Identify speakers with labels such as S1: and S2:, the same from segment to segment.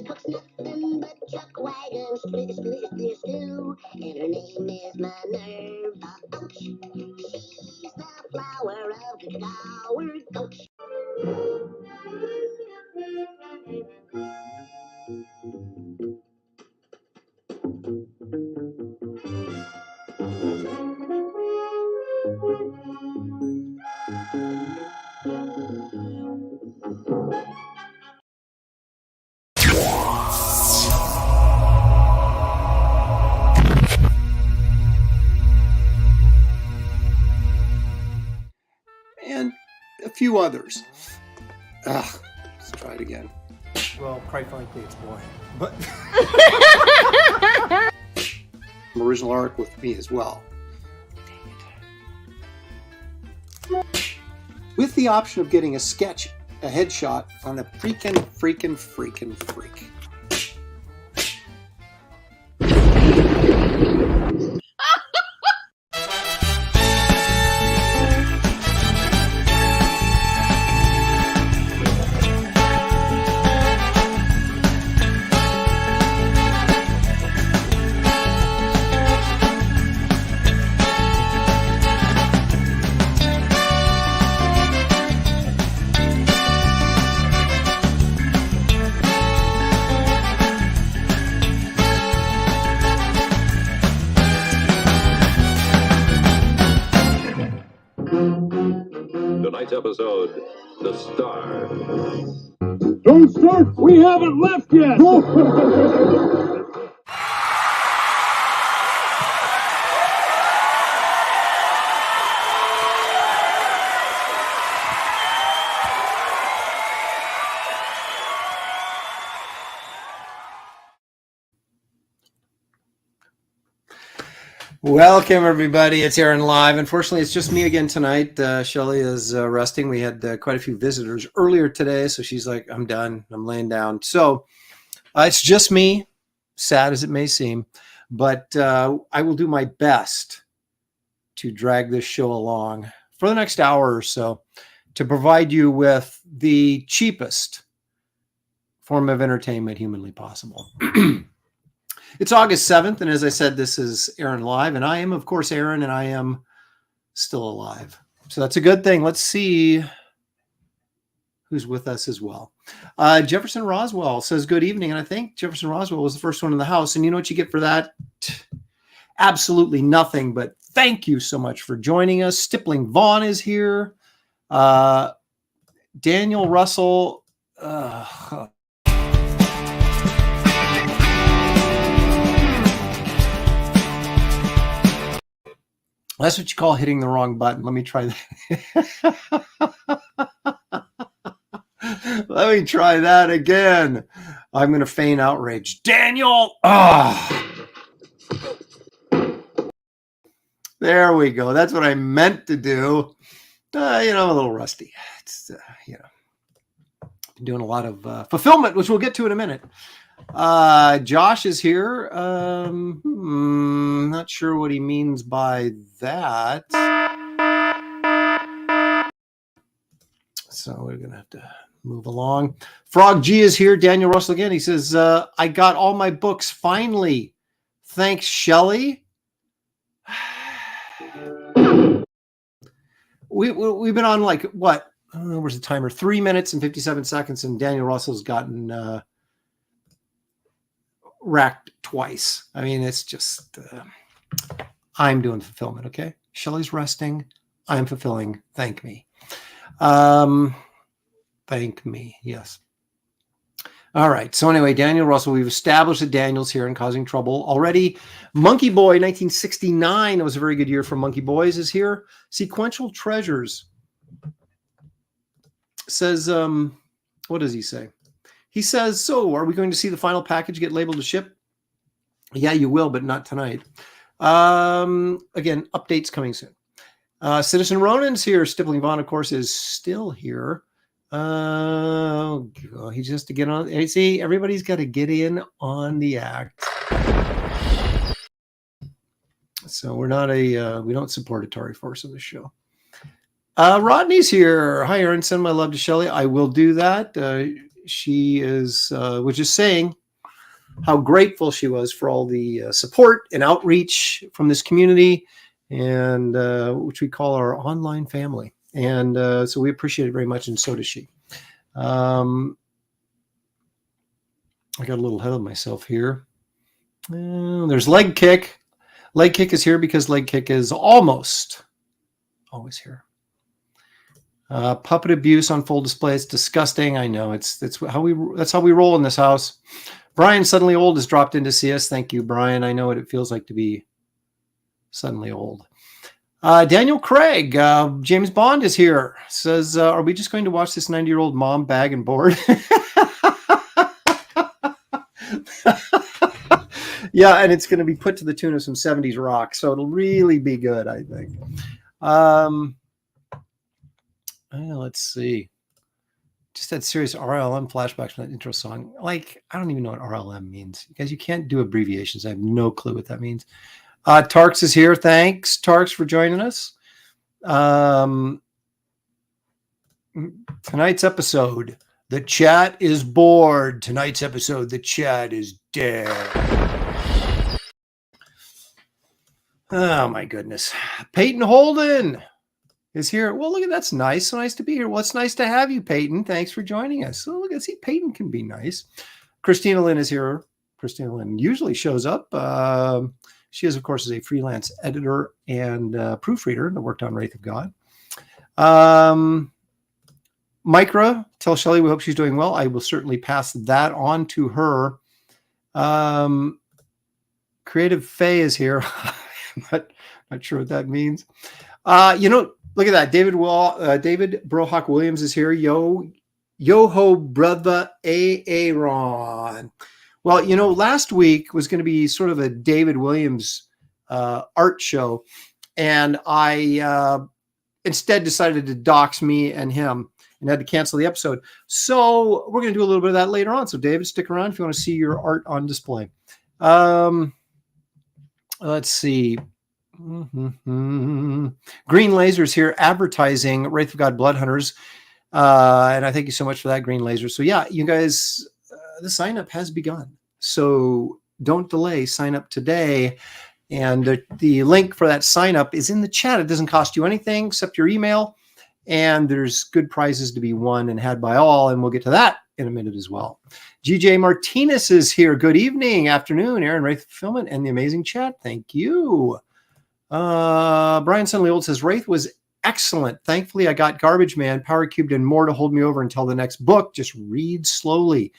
S1: cooks nothing but chuck wagons, stew, and her name is Minerva. Ouch! She's the flower of the flower. Ouch!
S2: And a few others. Let's try it again.
S3: Well, quite frankly, it's boring. But
S2: Original art with me as well. With the option of getting a sketch, a headshot on a freaking freak.
S4: Tonight's episode, The Star.
S5: Don't start! We haven't left yet!
S2: Welcome, everybody. It's Aaron Live. Unfortunately, it's just me again tonight. Shelley is resting. We had quite a few visitors earlier today, so she's like, I'm done. I'm laying down. So it's just me, sad as it may seem, but I will do my best to drag this show along for the next hour or so to provide you with the cheapest form of entertainment humanly possible. It's August 7th, and as I said, this is Aaron Live, and I am, of course, Aaron, and I am still alive. So that's a good thing. Let's see who's with us as well. Jefferson Roswell says, good evening, and I think Jefferson Roswell was the first one in the house, and you know what you get for that? Absolutely nothing, but thank you so much for joining us. Stippling Vaughn is here. Daniel Russell. That's what you call hitting the wrong button. Let me try that. Let me try that again. I'm going to feign outrage. Daniel! There we go. That's what I meant to do. I'm a little rusty. It's, been doing a lot of fulfillment, which we'll get to in a minute. Josh is here. Not sure what he means by that. So we're going to have to move along. Frog G is here. Daniel Russell again. He says, I got all my books finally. Thanks, Shelley. We've been on like, what? I don't know, where's the timer? 3 minutes and 57 seconds, and Daniel Russell's gotten racked twice. I mean, it's just, I'm doing fulfillment, okay? Shelley's resting. I'm fulfilling. Thank me. Thank me. Yes. All right. So anyway, Daniel Russell, we've established that Daniel's here and causing trouble already. Monkey Boy, 1969. It was a very good year for Monkey Boys, is here. Sequential Treasures says, what does he say? He says, so are we going to see the final package get labeled to ship? Yeah, you will, but not tonight. Again, updates coming soon. Citizen Ronan's here. Stippling Vaughn, of course, is still here. Oh, he just to get on. See, everybody's got to get in on the act. So we're not we don't support a Tory force on the show. Rodney's here. Hi, Aaron. Send my love to Shelley. I will do that. she was just saying how grateful she was for all the support and outreach from this community, and which we call our online family. And so we appreciate it very much, and so does she. I got a little ahead of myself here. There's Leg Kick. Leg Kick is here because Leg Kick is almost always here. Puppet abuse on full display. It's disgusting. I know. That's how we roll in this house. Brian Suddenly Old has dropped in to see us. Thank you, Brian. I know what it feels like to be suddenly old. Daniel Craig, James Bond is here. Says, are we just going to watch this 90-year-old mom bag and board? Yeah, and it's going to be put to the tune of some 70s rock, so it'll really be good, I think. Let's see. Just that serious RLM flashbacks from that intro song. Like, I don't even know what RLM means. Guys, you can't do abbreviations. I have no clue what that means. Tarks is here. Thanks, Tarks, for joining us. Tonight's episode, the chat is bored. Tonight's episode, the chat is dead. Oh, my goodness. Peyton Holden is here. Well, look at that's nice. So nice to be here. Well, it's nice to have you, Peyton. Thanks for joining us. So look, see, Peyton can be nice. Christina Lynn is here. Christina Lynn usually shows up. She is, of course, a freelance editor and proofreader that worked on Wraith of God. Micra, tell Shelley we hope she's doing well. I will certainly pass that on to her. Creative Faye is here. I'm not sure what that means. Look at that. David Brohawk Williams is here. Yo-ho, brother Aaron. Well, last week was going to be sort of a David Williams art show, and I instead decided to dox me and him and had to cancel the episode. So we're going to do a little bit of that later on. So David, stick around if you want to see your art on display. Let's see. Green Lasers here advertising Wraith of God Blood Hunters. And I thank you so much for that, Green Laser. So yeah, you guys, the sign up has begun. So don't delay, sign up today. And the link for that sign up is in the chat. It doesn't cost you anything except your email. And there's good prizes to be won and had by all. And we'll get to that in a minute as well. GJ Martinez is here. Good evening, afternoon, Aaron Wraith Fulfillment and the amazing chat. Thank you. Brian Suddenly Old says, Wraith was excellent. Thankfully, I got Garbage Man, Power Cubed, and more to hold me over until the next book. Just read slowly.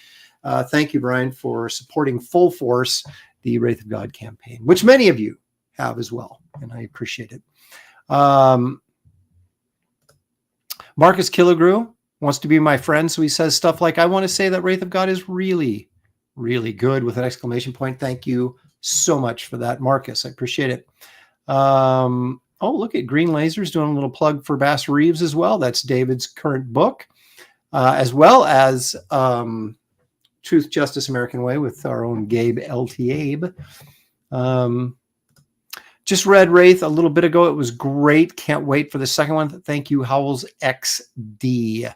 S2: Thank you, Brian, for supporting full force the Wraith of God campaign, which many of you have as well, and I appreciate it. Marcus Killigrew wants to be my friend, so he says stuff like, I want to say that Wraith of God is really, really good with an exclamation point. Thank you so much for that, Marcus. I appreciate it. Oh, look at Green Lasers doing a little plug for Bass Reeves as well. That's David's current book, as well as Truth, Justice, American Way with our own Gabe L.T. Abe. Just read Wraith a little bit ago. It was great. Can't wait for the second one. Thank you, Howells XD.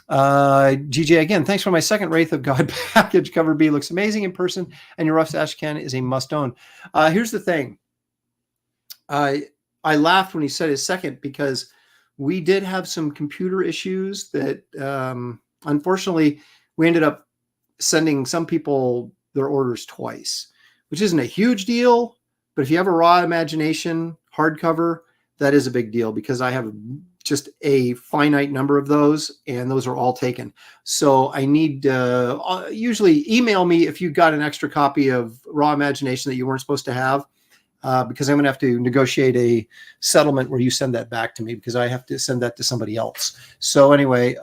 S2: GJ, again, thanks for my second Wraith of God package. Cover B looks amazing in person, and your Rough Ashcan is a must-own. Here's the thing. I laughed when he said his second because we did have some computer issues that, unfortunately, we ended up sending some people their orders twice, which isn't a huge deal. But if you have a Raw Imagination hardcover, that is a big deal because I have just a finite number of those, and those are all taken. So I need usually email me if you got an extra copy of Raw Imagination that you weren't supposed to have, because I'm going to have to negotiate a settlement where you send that back to me because I have to send that to somebody else. So anyway,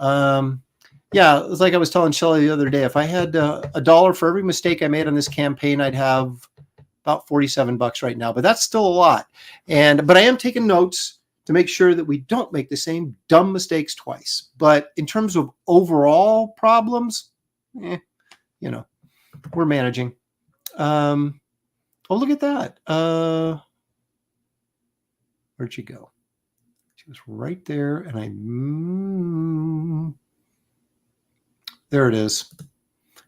S2: yeah, it's like I was telling Shelley the other day, if I had $1 for every mistake I made on this campaign, I'd have about $47 right now, but that's still a lot. But I am taking notes to make sure that we don't make the same dumb mistakes twice. But in terms of overall problems, we're managing. Oh, look at that. Where'd she go? She was right there, and There it is.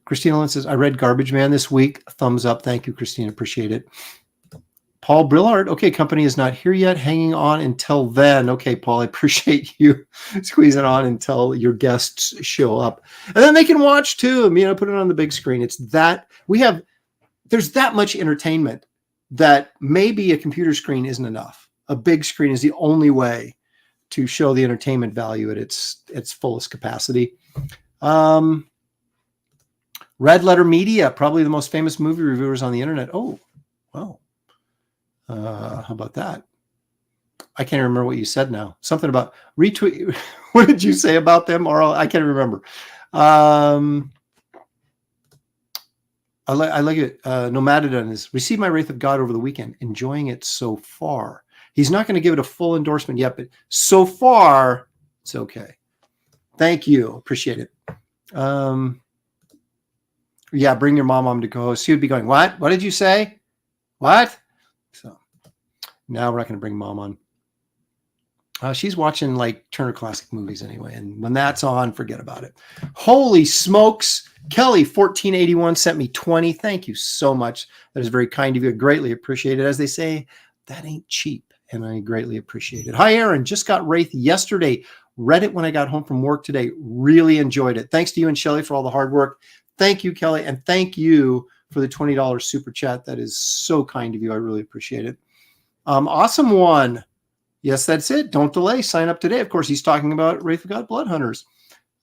S2: Christina Lynn says, I read Garbage Man this week. Thumbs up. Thank you, Christina. Appreciate it. Paul Brillard. Okay, company is not here yet. Hanging on until then. Okay, Paul, I appreciate you squeezing on until your guests show up. And then they can watch too. Put it on the big screen. It's that there's that much entertainment that maybe a computer screen isn't enough. A big screen is the only way to show the entertainment value at its fullest capacity. Red Letter Media, probably the most famous movie reviewers on the internet. Oh, wow. How about that? I can't remember what you said now. Something about retweet. What did you say about them? Or I can't remember. I like it. Nomadodon is receive my Wraith of God over the weekend. Enjoying it so far. He's not going to give it a full endorsement yet, but so far it's okay. Thank you. Appreciate it. Yeah, bring your mom on to co-host. She would be going, what? What did you say? What? So now we're not going to bring mom on. She's watching like Turner Classic Movies anyway. And when that's on, forget about it. Holy smokes. Kelly, 1481 sent me 20. Thank you so much. That is very kind of you. I greatly appreciate it. As they say, that ain't cheap. And I greatly appreciate it. Hi, Aaron. Just got Wraith yesterday. Read it when I got home from work today. Really enjoyed it. Thanks to you and Shelley for all the hard work. Thank you, Kelly. And thank you for the $20 super chat. That is so kind of you. I really appreciate it. Awesome one. Yes, that's it. Don't delay. Sign up today. Of course, he's talking about Wraith of God Blood Hunters.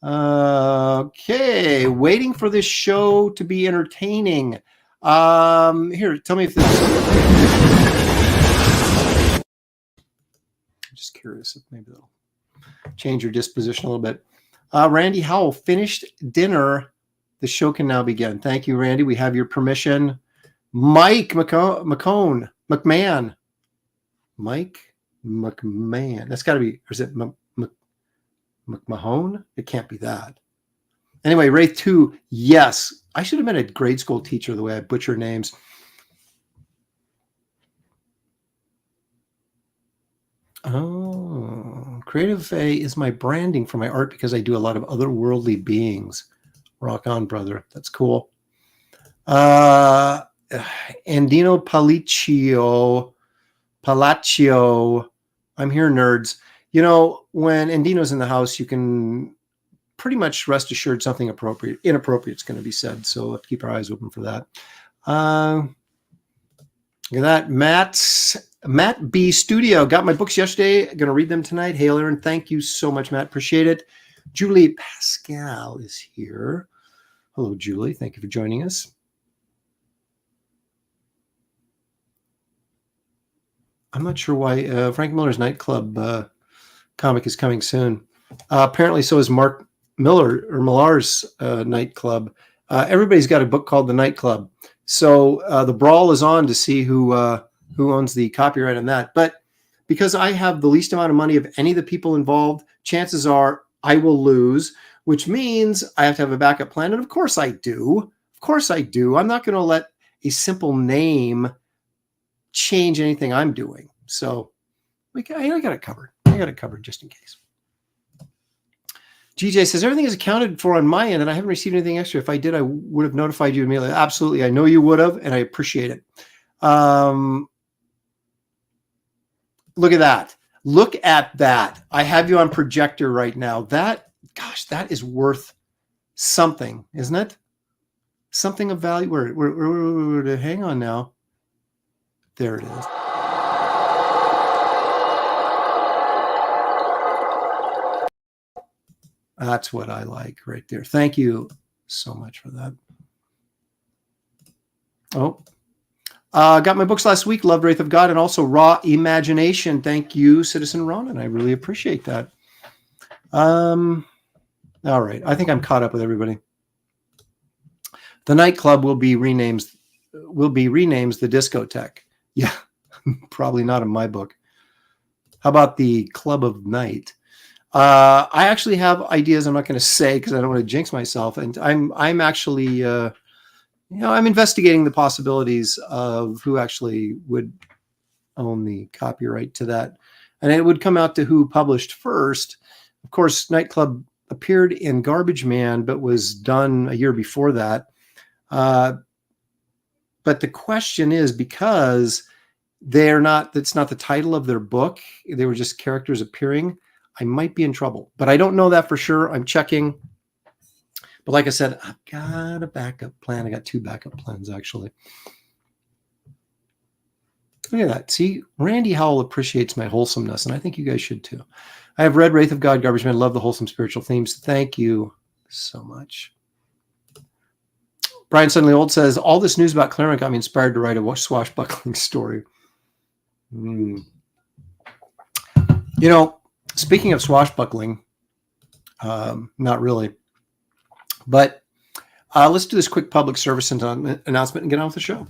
S2: Okay. Waiting for this show to be entertaining. Here, tell me if this... I'm just curious if maybe they'll change your disposition a little bit. Randy Howell, finished dinner. The show can now begin. Thank you, Randy. We have your permission. Mike McMahon. Mike McMahon. That's got to be, or is it McMahon? It can't be that. Anyway, Wraith 2, yes. I should have been a grade school teacher the way I butcher names. Oh, Creative A is my branding for my art because I do a lot of otherworldly beings. Rock on, brother. That's cool. Andino Palaccio. I'm here, nerds. When Andino's in the house, you can pretty much rest assured something inappropriate is going to be said. So let's keep our eyes open for that. Look at that. Matt B Studio. Got my books yesterday. Going to read them tonight. Hail, Aaron. Thank you so much, Matt. Appreciate it. Julie Pascal is here. Hello, Julie. Thank you for joining us. I'm not sure why Frank Miller's Nightclub comic is coming soon. Apparently, so is Mark Miller or Millar's Nightclub. Everybody's got a book called The Nightclub. So the brawl is on to see who owns the copyright on that. But because I have the least amount of money of any of the people involved, chances are I will lose, which means I have to have a backup plan. And of course I do. Of course I do. I'm not going to let a simple name change anything I'm doing. So I got it covered. I got it covered just in case. GJ says, everything is accounted for on my end, and I haven't received anything extra. If I did, I would have notified you immediately. Absolutely. I know you would have, and I appreciate it. Look at that. Look at that. I have you on projector right now. That is worth something, isn't it? Something of value. Where hang on now. There it is. That's what I like right there. Thank you so much for that. Got my books last week, Loved Wraith of God, and also Raw Imagination. Thank you, Citizen Ronan. I really appreciate that. All right. I think I'm caught up with everybody. The Nightclub will be renamed the Discotheque. Yeah, probably not in my book. How about the Club of Night? I actually have ideas I'm not going to say because I don't want to jinx myself. And I'm actually, I'm investigating the possibilities of who actually would own the copyright to that. And it would come out to who published first. Of course, Nightclub appeared in Garbage Man, but was done a year before that. But the question is, because that's not the title of their book, they were just characters appearing, I might be in trouble. But I don't know that for sure. I'm checking. But like I said, I've got a backup plan. I got 2 backup plans, actually. Look at that. See, Randy Howell appreciates my wholesomeness, and I think you guys should too. I have read Wraith of God, Garbage Man. Love the wholesome spiritual themes. Thank you so much. Brian Suddenly Old says, all this news about Claremont got me inspired to write a swashbuckling story. You know, speaking of swashbuckling, not really. But let's do this quick public service announcement and get on with the show.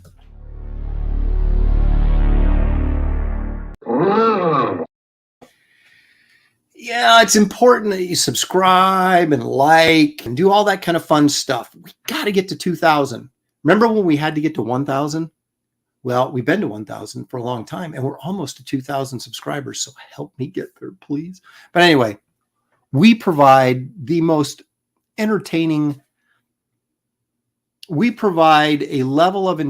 S2: Yeah, it's important that you subscribe and like and do all that kind of fun stuff. We got to get to 2,000. Remember when we had to get to 1,000? Well, we've been to 1,000 for a long time, and we're almost to 2,000 subscribers. So help me get there, please. But anyway, we provide the most entertaining. We provide a level of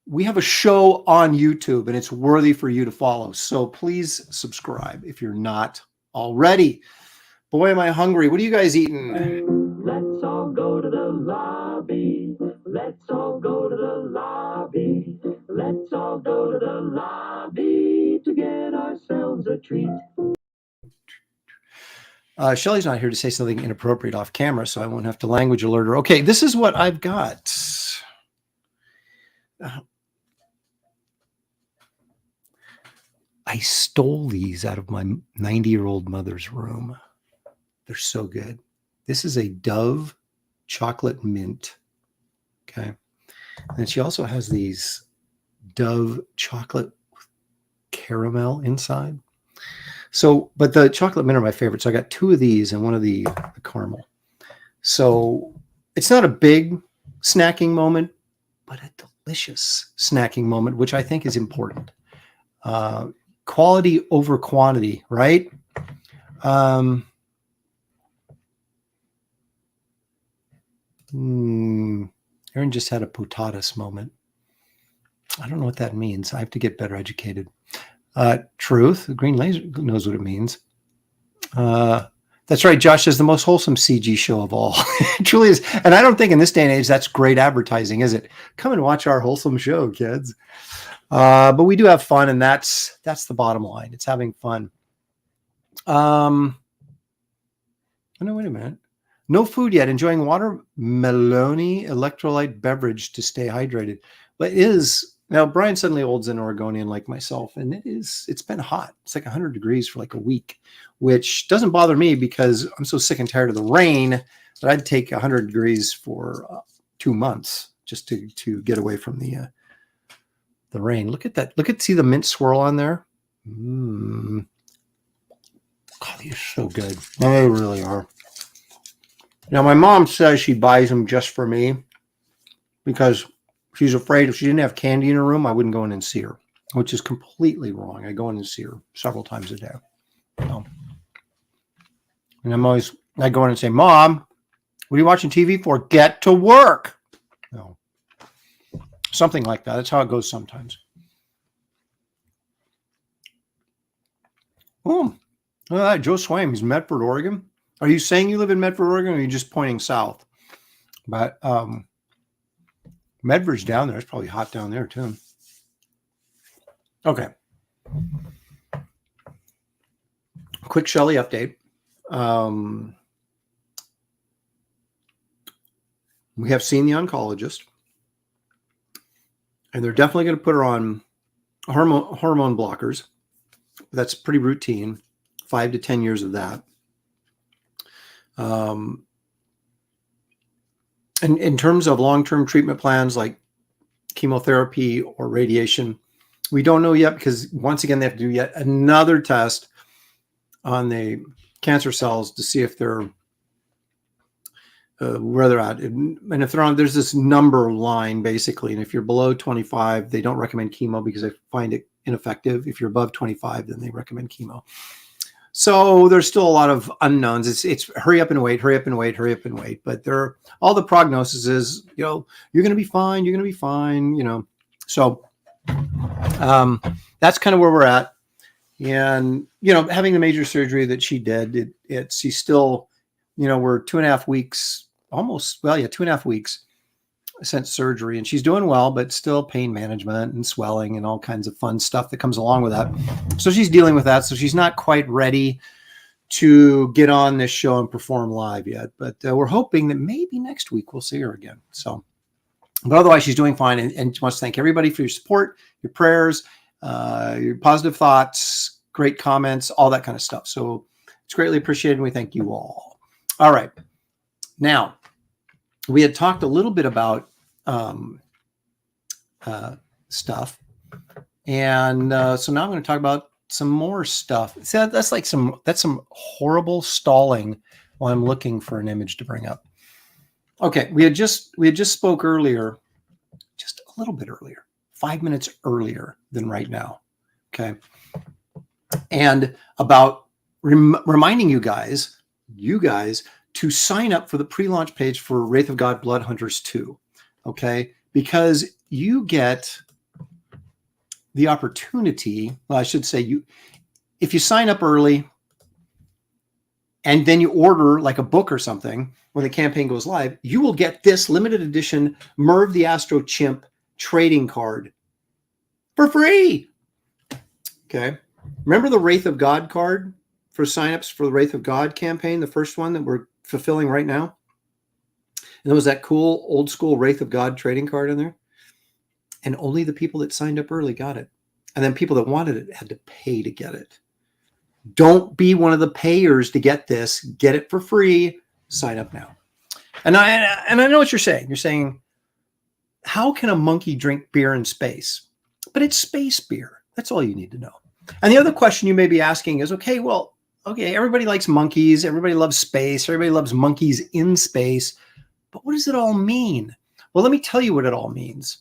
S2: we have a show on YouTube, and it's worthy for you to follow. So please subscribe if you're not already. Boy, am I hungry. What are you guys eating?
S6: Let's all go to the lobby. Let's all go to the lobby. Let's all go to the lobby to get ourselves a treat.
S2: Shelly's not here to say something inappropriate off camera, so I won't have to language alert her. Okay, this is what I've got. I stole these out of my 90-year-old mother's room. They're so good. This is a Dove chocolate mint. Okay. And she also has these Dove chocolate caramel inside. So, but the chocolate mint are my favorite. So I got 2 of these and one of the caramel. So it's not a big snacking moment, but a delicious snacking moment, which I think is important. Quality over quantity, right? Aaron just had a potatis moment. I don't know what that means. I have to get better educated. Truth. The green laser knows what it means. That's right. Josh says the most wholesome CG show of all. It truly is. And I don't think in this day and age, that's great advertising, is it? Come and watch our wholesome show, kids. But we do have fun, and that's the bottom line. It's having fun. Oh, no, wait a minute. No food yet. Enjoying watermelony electrolyte beverage to stay hydrated. But it is now. Brian Suddenly Old's an Oregonian like myself, and it's been hot. It's like 100 degrees for like a week, which doesn't bother me because I'm so sick and tired of the rain that I'd take 100 degrees for 2 months just to get away from the rain. Look at that. See the mint swirl on there. God, these are so good. They really are. Now, my mom says she buys them just for me because she's afraid if she didn't have candy in her room, I wouldn't go in and see her, which is completely wrong. I go in and see her several times a day. So, and I go in and say, Mom, what are you watching TV for? Get to work. No. Something like that. That's how it goes sometimes. Oh, look at that. Joe Swaim. He's in Medford, Oregon. Are you saying you live in Medford, Oregon, or are you just pointing south? But Medford's down there. It's probably hot down there, too. Okay. Quick Shelley update. We have seen the oncologist. And they're definitely going to put her on hormone blockers. That's pretty routine, 5 to 10 years of that. And in terms of long-term treatment plans like chemotherapy or radiation, we don't know yet because once again, they have to do yet another test on the cancer cells to see if they're where they're at. And if they're on, there's this number line basically. And if you're below 25, they don't recommend chemo because they find it ineffective. If you're above 25, then they recommend chemo. So there's still a lot of unknowns. It's hurry up and wait, hurry up and wait, hurry up and wait. But all the prognosis is, you're going to be fine. You're going to be fine. So that's kind of where we're at. And, having the major surgery that she did, she's still, we're 2.5 weeks, almost, 2.5 weeks since surgery, and she's doing well, but still pain management and swelling and all kinds of fun stuff that comes along with that. So she's dealing with that. So she's not quite ready to get on this show and perform live yet, but we're hoping that maybe next week we'll see her again. So, but otherwise she's doing fine, and wants to thank everybody for your support, your prayers, your positive thoughts, great comments, all that kind of stuff. So it's greatly appreciated, and we thank you all. All right. Now, we had talked a little bit about stuff, and so now I'm going to talk about some more stuff. See, that's some horrible stalling while I'm looking for an image to bring up. Okay, we had just spoke earlier, just a little bit earlier, 5 minutes earlier than right now. Okay, and about reminding you guys to sign up for the pre-launch page for Wraith of God Blood Hunters 2. Okay, because you get the opportunity. Well, I should say, if you sign up early and then you order like a book or something when the campaign goes live, you will get this limited edition Merv the Astro Chimp trading card for free. Okay, remember the Wraith of God card for signups for the Wraith of God campaign, the first one that we're fulfilling right now? And there was that cool old school Wraith of God trading card in there. And only the people that signed up early got it. And then people that wanted it had to pay to get it. Don't be one of the payers to get this. Get it for free. Sign up now. And I know what you're saying. You're saying, how can a monkey drink beer in space? But it's space beer. That's all you need to know. And the other question you may be asking is, okay, everybody likes monkeys. Everybody loves space. Everybody loves monkeys in space. But what does it all mean? Well, let me tell you what it all means.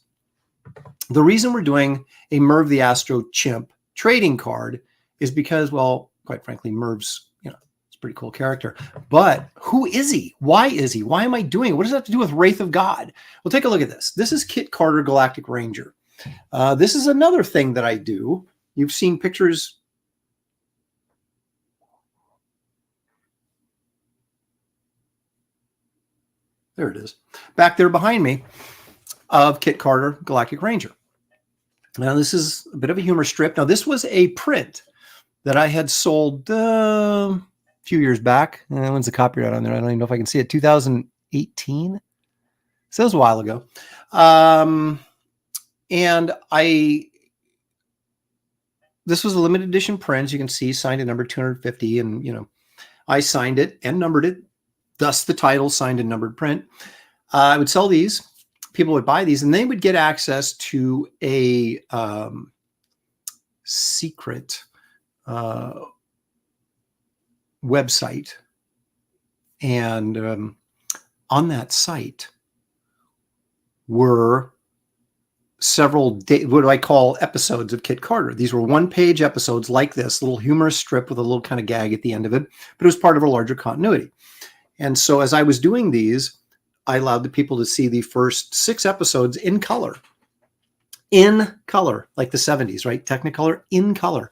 S2: The reason we're doing a Merv the Astro Chimp trading card is because, well, quite frankly, Merv's, it's a pretty cool character. But who is he? Why is he? Why am I doing it? What does that have to do with Wraith of God? Well, take a look at this. This is Kit Carter, Galactic Ranger. This is another thing that I do. You've seen pictures. There it is. Back there behind me, of Kit Carter, Galactic Ranger. Now, this is a bit of a humor strip. Now, this was a print that I had sold a few years back. When's the copyright on there? I don't even know if I can see it. 2018? So it was a while ago. And this was a limited edition print. As you can see, signed at number 250. And, I signed it and numbered it. Thus the title, signed and numbered print. I would sell these. People would buy these, and they would get access to a secret website. And on that site were several, what do I call, episodes of Kit Carter. These were one-page episodes like this, little humorous strip with a little kind of gag at the end of it, but it was part of a larger continuity. And so as I was doing these, I allowed the people to see the first 6 episodes in color, like the 70s, right? Technicolor, in color.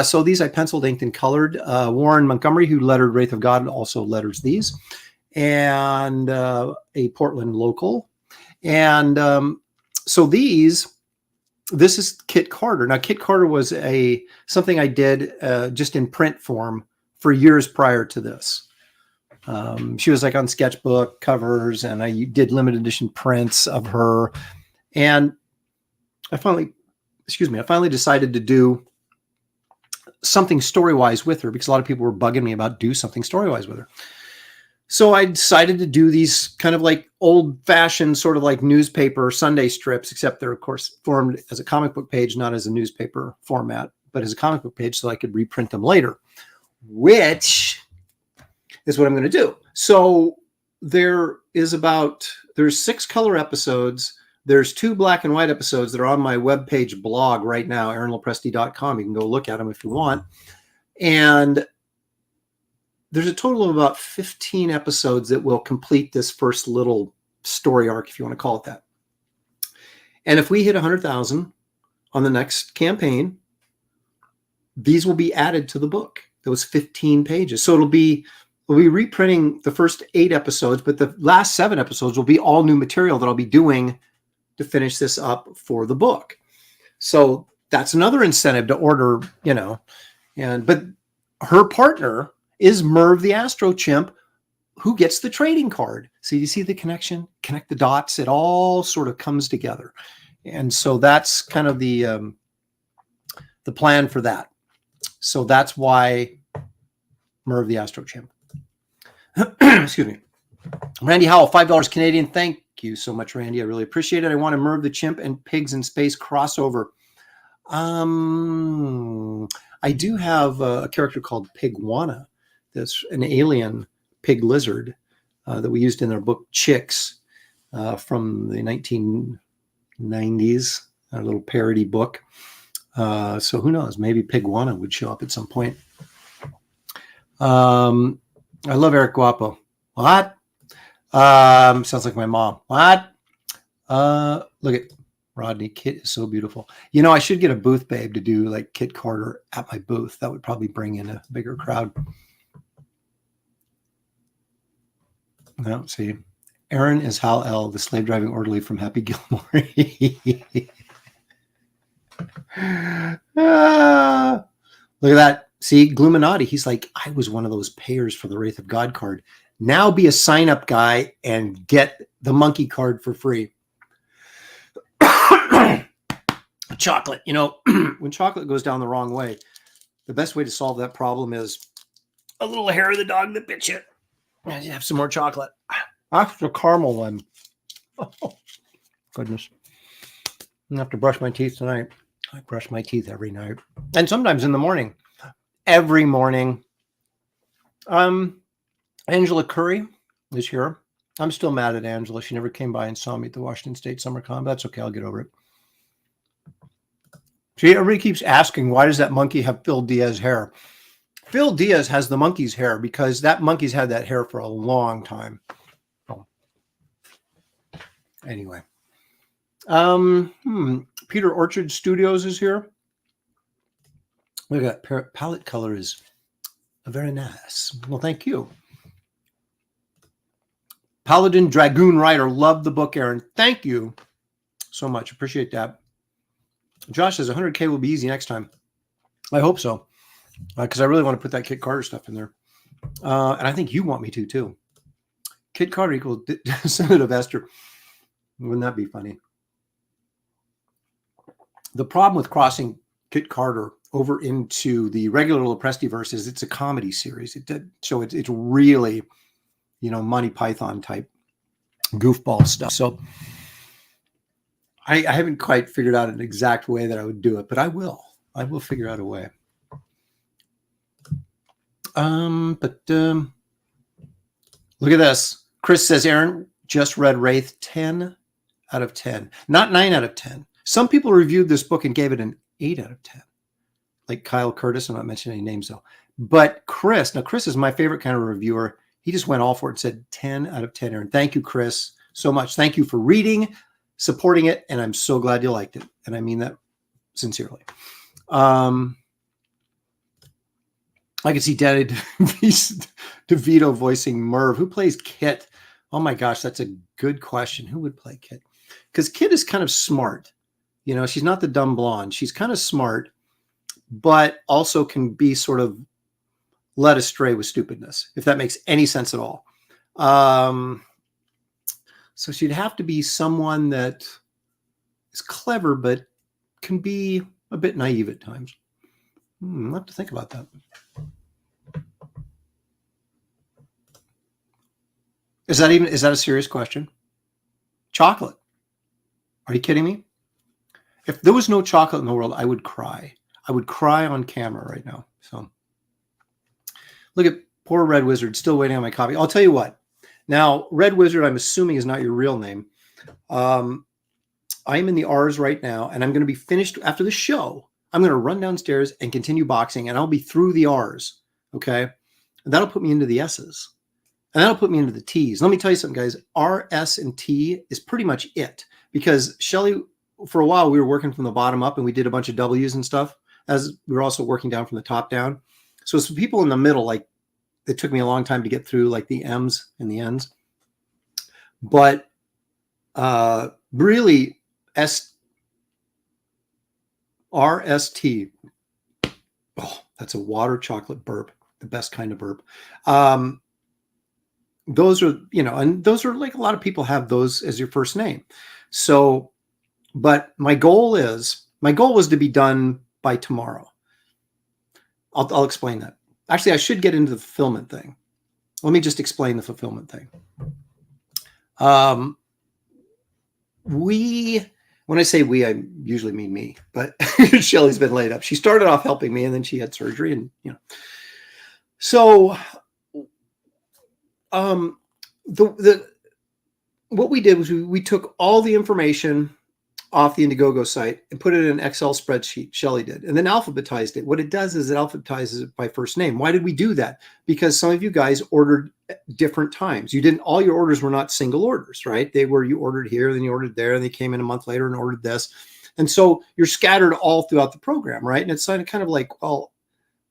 S2: So these I penciled, inked, and colored. Warren Montgomery, who lettered Wraith of God, also letters these, and a Portland local. And so this is Kit Carter. Now, Kit Carter was something I did just in print form for years prior to this. She was like on sketchbook covers, and I did limited edition prints of her. And I finally decided to do something story-wise with her, because a lot of people were bugging me about do something story-wise with her. So I decided to do these kind of like old-fashioned sort of like newspaper Sunday strips, except they're, of course, formed as a comic book page, not as a newspaper format, but as a comic book page so I could reprint them later, which is what I'm going to do. So there's 6 color episodes. There's 2 black and white episodes that are on my webpage blog right now, aaronlopresti.com. You can go look at them if you want. And there's a total of about 15 episodes that will complete this first little story arc, if you want to call it that. And if we hit 100,000 on the next campaign, these will be added to the book. Those 15 pages. So we'll be reprinting the first 8 episodes, but the last 7 episodes will be all new material that I'll be doing to finish this up for the book. So that's another incentive to order, but her partner is Merv the Astro Chimp, who gets the trading card. So you see the connection, connect the dots. It all sort of comes together. And so that's kind of the plan for that. So that's why Merv the Astro Chimp. Excuse me. Randy Howell, $5 Canadian. Thank you so much, Randy. I really appreciate it. I want a Merv the Chimp and Pigs in Space crossover. I do have a character called Piguana. That's an alien pig lizard that we used in our book Chicks from the 1990s, a little parody book. So who knows? Maybe Piguana would show up at some point. I love Eric Guapo. What? Sounds like my mom. What? Look at Rodney. Kit is so beautiful. I should get a booth babe to do like Kit Carter at my booth. That would probably bring in a bigger crowd. No, see. Aaron is Hal L., the slave driving orderly from Happy Gilmore. Look at that. See, Gluminati. He's like, I was one of those payers for the Wraith of God card. Now be a sign-up guy and get the monkey card for free. Chocolate. When chocolate goes down the wrong way, the best way to solve that problem is a little hair of the dog that bit you. And you have some more chocolate. That's the caramel one. Oh, goodness. I'm going to have to brush my teeth tonight. I brush my teeth every night. And sometimes in the morning. Every morning. Angela Curry is here. I'm still mad at Angela. She never came by and saw me at the Washington State Summer Con. But that's okay. I'll get over it. See, everybody keeps asking, why does that monkey have Phil Diaz hair? Phil Diaz has the monkey's hair because that monkey's had that hair for a long time. Oh. Anyway. Peter Orchard Studios is here. Look at that. Palette color is very nice. Well, thank you. Paladin Dragoon Rider. Love the book, Aaron. Thank you so much. Appreciate that. Josh says 100K will be easy next time. I hope so. Because I really want to put that Kit Carter stuff in there. And I think you want me to, too. Kit Carter equals descendant of Esther. Wouldn't that be funny? The problem with crossing Kit Carter over into the regular Loprestiverse is it's a comedy series. So it's really, Monty Python type goofball stuff. So I haven't quite figured out an exact way that I would do it, but I will. I will figure out a way. Look at this. Chris says, Aaron just read Wraith 10 out of 10. Not 9 out of 10. Some people reviewed this book and gave it an 8 out of 10. Like Kyle Curtis. I'm not mentioning any names, though. But Chris is my favorite kind of reviewer. He just went all for it and said 10 out of 10, Aaron. Thank you, Chris, so much. Thank you for reading, supporting it, and I'm so glad you liked it. And I mean that sincerely. I can see Danny DeVito voicing Merv. Who plays Kit? Oh my gosh, that's a good question. Who would play Kit? Because Kit is kind of smart. She's not the dumb blonde. She's kind of smart, but also can be sort of led astray with stupidness, if that makes any sense at all. So she'd have to be someone that is clever, but can be a bit naive at times. I'll have to think about that. Is that a serious question? Chocolate. Are you kidding me? If there was no chocolate in the world, I would cry. I would cry on camera right now. So look at poor Red Wizard, still waiting on my copy. I'll tell you what. Now, Red Wizard, I'm assuming is not your real name. I'm in the R's right now, and I'm going to be finished after the show. I'm going to run downstairs and continue boxing, and I'll be through the R's. Okay. And that'll put me into the S's. And that'll put me into the T's. Let me tell you something, guys. R, S, and T is pretty much it. Because Shelley, for a while, we were working from the bottom up and we did a bunch of W's and stuff, as we were also working down from the top down. So it's people in the middle, like, it took me a long time to get through, like the M's and the N's. But really, RST. Oh, that's a water chocolate burp, the best kind of burp. Those are, and those are like a lot of people have those as your first name. So, but my goal was to be done by tomorrow. I'll explain that. Actually, I should get into the fulfillment thing. Let me just explain the fulfillment thing. When I say we, I usually mean me, but Shelley's been laid up. She started off helping me and then she had surgery and, So, what we did was we took all the information off the Indiegogo site and put it in an Excel spreadsheet. Shelley did, and then alphabetized it. What it does is it alphabetizes it by first name. Why did we do that? Because some of you guys ordered at different times. All your orders were not single orders, right? You ordered here, then you ordered there, and they came in a month later and ordered this. And so you're scattered all throughout the program, right? And it's kind of like, well,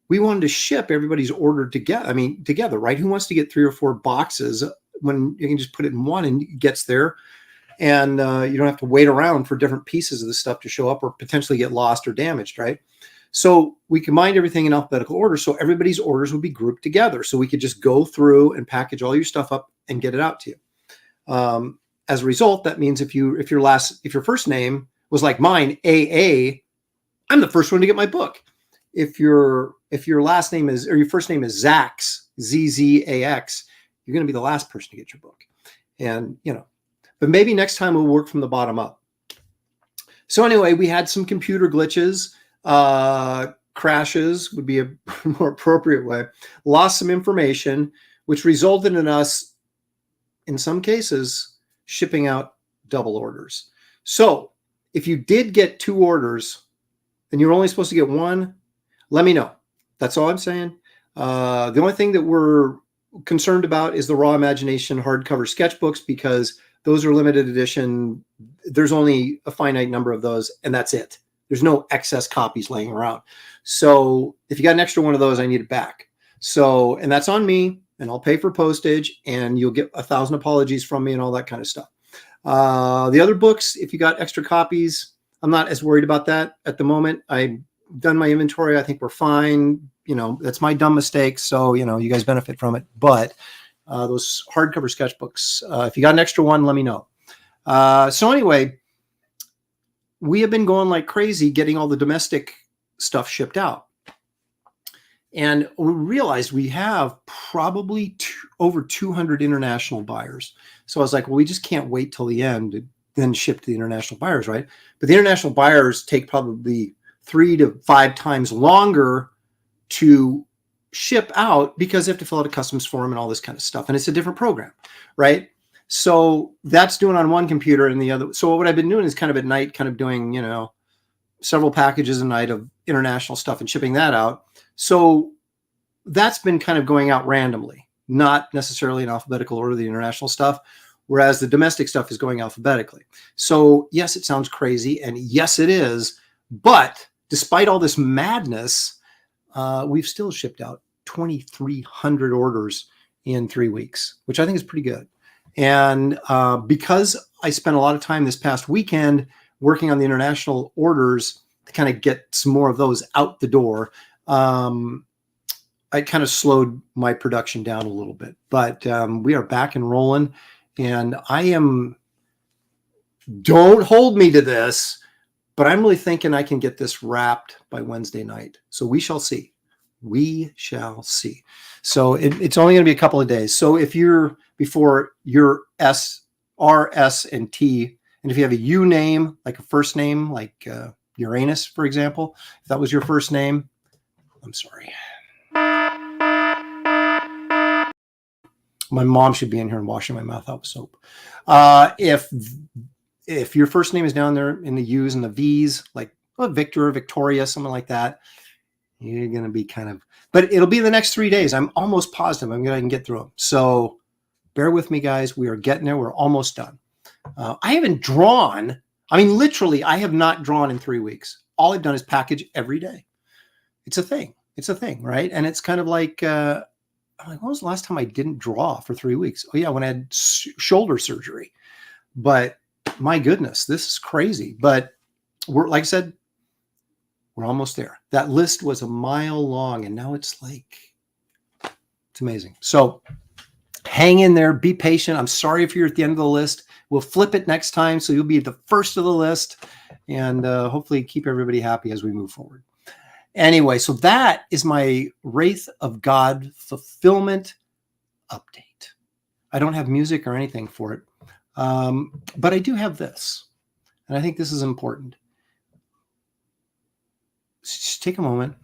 S2: we wanted to ship everybody's order together, right? Who wants to get 3 or 4 boxes when you can just put it in one and it gets there? And you don't have to wait around for different pieces of the stuff to show up or potentially get lost or damaged, right? So we combined everything in alphabetical order so everybody's orders would be grouped together. So we could just go through and package all your stuff up and get it out to you. As a result, that means if your first name was like mine, AA, I'm the first one to get my book. If your last name is, or your first name is Zax, ZZAX, you're going to be the last person to get your book. And, but maybe next time we'll work from the bottom up. So anyway, we had some computer glitches, crashes would be a more appropriate way, lost some information, which resulted in us, in some cases, shipping out double orders. So if you did get 2 orders and you're only supposed to get 1, let me know. That's all I'm saying. The only thing that we're concerned about is the Raw Imagination hardcover sketchbooks, because those are limited edition. There's only a finite number of those, and that's it. There's no excess copies laying around. So if you got an extra one of those, I need it back. So, and that's on me, and I'll pay for postage, and you'll get 1,000 apologies from me and all that kind of stuff. The other books, if you got extra copies, I'm not as worried about that at the moment. I've done my inventory. I think we're fine. That's my dumb mistake. So, you guys benefit from it. But those hardcover sketchbooks, if you got an extra one, let me know. So anyway, we have been going like crazy getting all the domestic stuff shipped out. And we realized we have probably over 200 international buyers. So I was like, well, we just can't wait till the end to then ship to the international buyers, right? But the international buyers take probably 3 to 5 times longer to ship out because they have to fill out a customs form and all this kind of stuff. And it's a different program, right? So that's doing on one computer and the other. So what I've been doing is kind of at night, kind of doing, several packages a night of international stuff and shipping that out. So that's been kind of going out randomly, not necessarily in alphabetical order, the international stuff, whereas the domestic stuff is going alphabetically. So yes, it sounds crazy. And yes, it is. But despite all this madness, we've still shipped out 2,300 orders in 3 weeks, which I think is pretty good. And because I spent a lot of time this past weekend working on the international orders to kind of get some more of those out the door, I kind of slowed my production down a little bit. But we are back and rolling. And don't hold me to this, but I'm really thinking I can get this wrapped by Wednesday night. So we shall see. We shall see. So it's only going to be a couple of days. So if you're before your S, R, S, and T, and if you have a U name, like a first name, like Uranus, for example, if that was your first name, I'm sorry. My mom should be in here and washing my mouth out with soap. If your first name is down there in the U's and the V's, like Victor, Victoria, something like that, you're going to be kind of, but it'll be the next 3 days. I'm almost positive I'm going to get through them. So bear with me, guys. We are getting there. We're almost done. I haven't drawn. I mean, literally, I have not drawn in 3 weeks. All I've done is package every day. It's a thing. It's a thing, right? And it's kind of like, I'm like, when was the last time I didn't draw for 3 weeks? Oh, yeah, when I had shoulder surgery. But my goodness, this is crazy. But we're, like I said, we're almost there. That list was a mile long, and now it's like, it's amazing. So hang in there. Be patient. I'm sorry if you're at the end of the list. We'll flip it next time, so you'll be the first of the list, and hopefully keep everybody happy as we move forward. Anyway, so that is my Wraith of God fulfillment update. I don't have music or anything for it, but I do have this, and I think this is important. So just take a moment,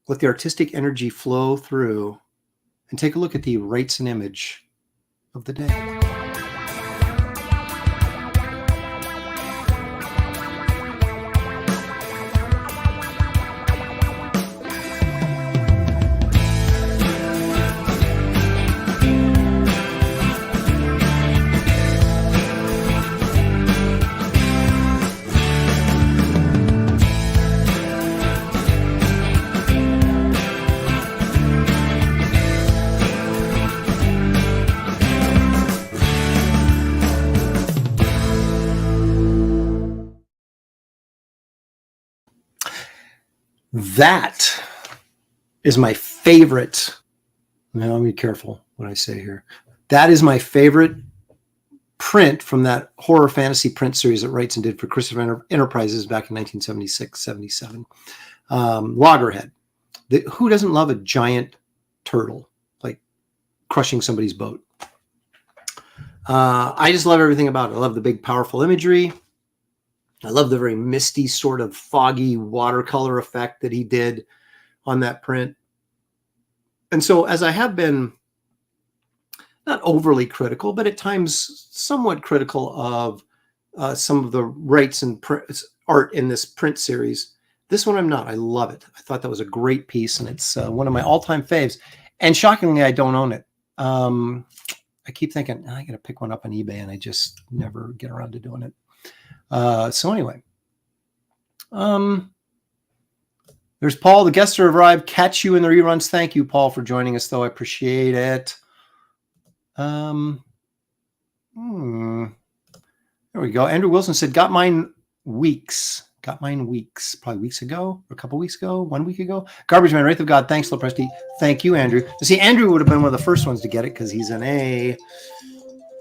S2: let the artistic energy flow through, and take a look at the Wraiths and image of the day. That is my favorite. Now, be careful what I say here. That is my favorite print from that horror fantasy print series that Wrightson did for Christopher Enterprises back in 1976, 77. Loggerhead. Who doesn't love a giant turtle, like crushing somebody's boat? I just love everything about it. I love the big, powerful imagery. I love the very misty, sort of foggy watercolor effect that he did on that print. And so as I have been not overly critical, but at times somewhat critical of some of the Wrights and art in this print series, this one I'm not. I love it. I thought that was a great piece, and it's one of my all-time faves. And shockingly, I don't own it. I keep thinking, I got to pick one up on eBay, and I just never get around to doing it. So anyway, there's Paul. The guests have arrived. Catch you in the reruns. Thank you, Paul, for joining us, though. I appreciate it. There we go. Andrew Wilson said, got mine weeks, probably weeks ago, or a couple weeks ago, 1 week ago. Garbage Man, Wraith of God. Thanks, Lopresti. Thank you, Andrew. See, Andrew would have been one of the first ones to get it because he's an A.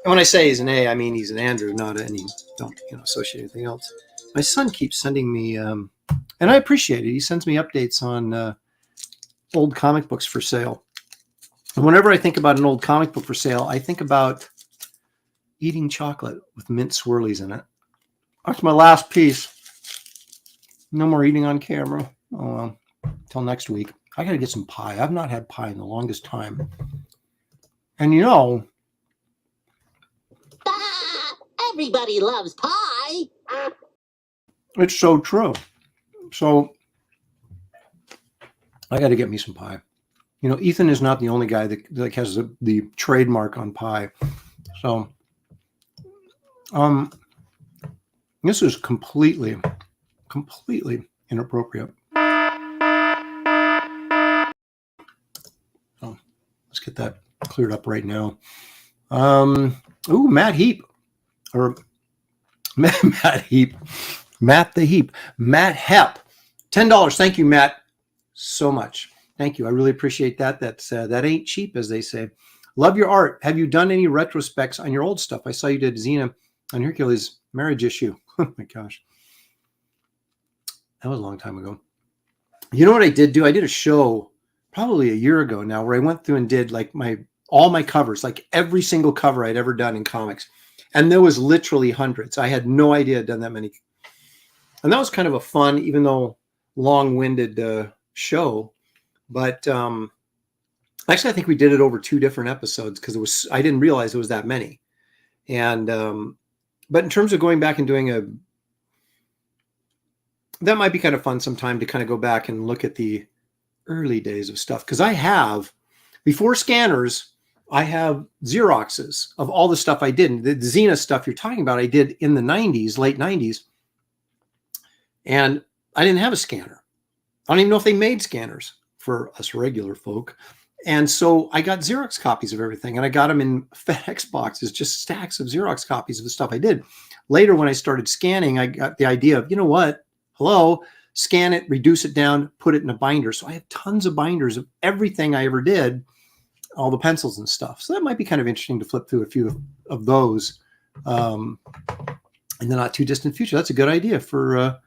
S2: And when I say he's an A, I mean he's an Andrew, not any, don't associate anything else. My son keeps sending me, and I appreciate it. He sends me updates on old comic books for sale. And whenever I think about an old comic book for sale, I think about eating chocolate with mint swirlies in it. That's my last piece. No more eating on camera. Oh, well, till next week. I got to get some pie. I've not had pie in the longest time. And
S1: everybody loves pie.
S2: it's so true. So I got to get me some pie. Ethan is not the only guy that has the trademark on pie. So this is completely inappropriate. So let's get that cleared up right now. Matt Heap. Or Matt Heap. Matt the Heap. Matt Hepp. $10. Thank you, Matt, so much. Thank you. I really appreciate that. That ain't cheap, as they say. Love your art. Have you done any retrospects on your old stuff? I saw you did Xena on Hercules' marriage issue. Oh my gosh. That was a long time ago. You know what I did do? I did a show probably a year ago now where I went through and did like all my covers, like every single cover I'd ever done in comics. And there was literally hundreds. I had no idea I'd done that many. And that was kind of a fun, even though long-winded show. But actually, I think we did it over 2 different episodes because I didn't realize it was that many. And but in terms of going back and doing that might be kind of fun sometime to kind of go back and look at the early days of stuff. Because I have, before scanners, I have Xeroxes of all the stuff I did. The Xena stuff you're talking about, I did in the 90s, late 90s. And I didn't have a scanner. I don't even know if they made scanners for us regular folk. And so I got Xerox copies of everything. And I got them in FedEx boxes, just stacks of Xerox copies of the stuff I did. Later, when I started scanning, I got the idea of, you know what? Hello, scan it, reduce it down, put it in a binder. So I have tons of binders of everything I ever did, all the pencils and stuff. So that might be kind of interesting to flip through a few of those in the not too distant future. That's a good idea for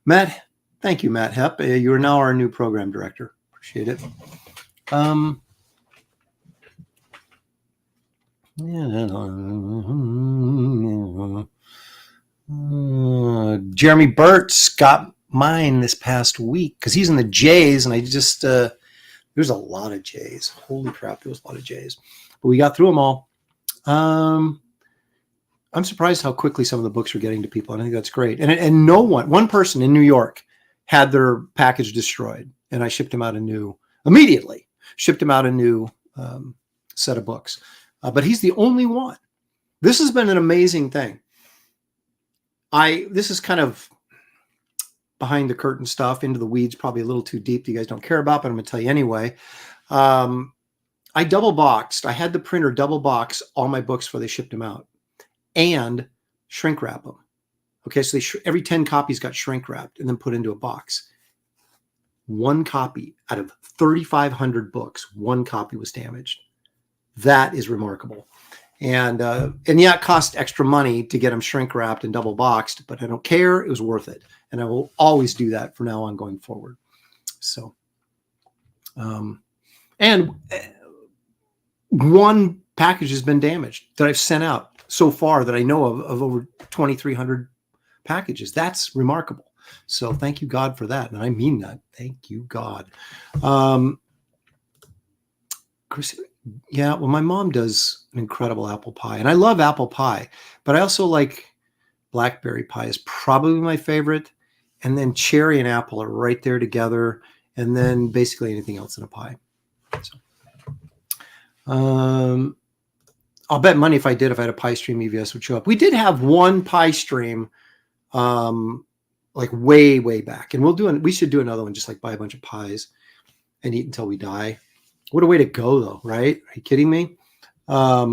S2: Matt. Thank you, Matt Hepp. You are now our new program director. Appreciate it. Jeremy Burt's got mine this past week because he's in the Jays, and I just there's a lot of Jays. Holy crap, there was a lot of Jays, but we got through them all. I'm surprised how quickly some of the books are getting to people, and I think that's great. And no one person in New York had their package destroyed, and I shipped him out a new immediately. Shipped him out a new set of books, but he's the only one. This has been an amazing thing. This is kind of behind the curtain stuff, into the weeds, probably a little too deep that you guys don't care about, but I'm going to tell you anyway. I double boxed. I had the printer double box all my books before they shipped them out and shrink wrap them. Okay, so every 10 copies got shrink wrapped and then put into a box. One copy out of 3,500 books, one copy was damaged. That is remarkable. And yeah, it cost extra money to get them shrink wrapped and double boxed, but I don't care. It was worth it. And I will always do that from now on going forward. So, and one package has been damaged that I've sent out so far that I know of over 2,300 packages. That's remarkable. So thank you, God, for that. And I mean that. Thank you, God. Chris, yeah, well, my mom does an incredible apple pie, and I love apple pie, but I also like blackberry pie is probably my favorite. And then cherry and apple are right there together. And then basically anything else in a pie. So, I'll bet money if I had a pie stream, EVS would show up. We did have one pie stream, like way, way back. And we should do another one, just like buy a bunch of pies and eat until we die. What a way to go, though, right? Are you kidding me? Yeah.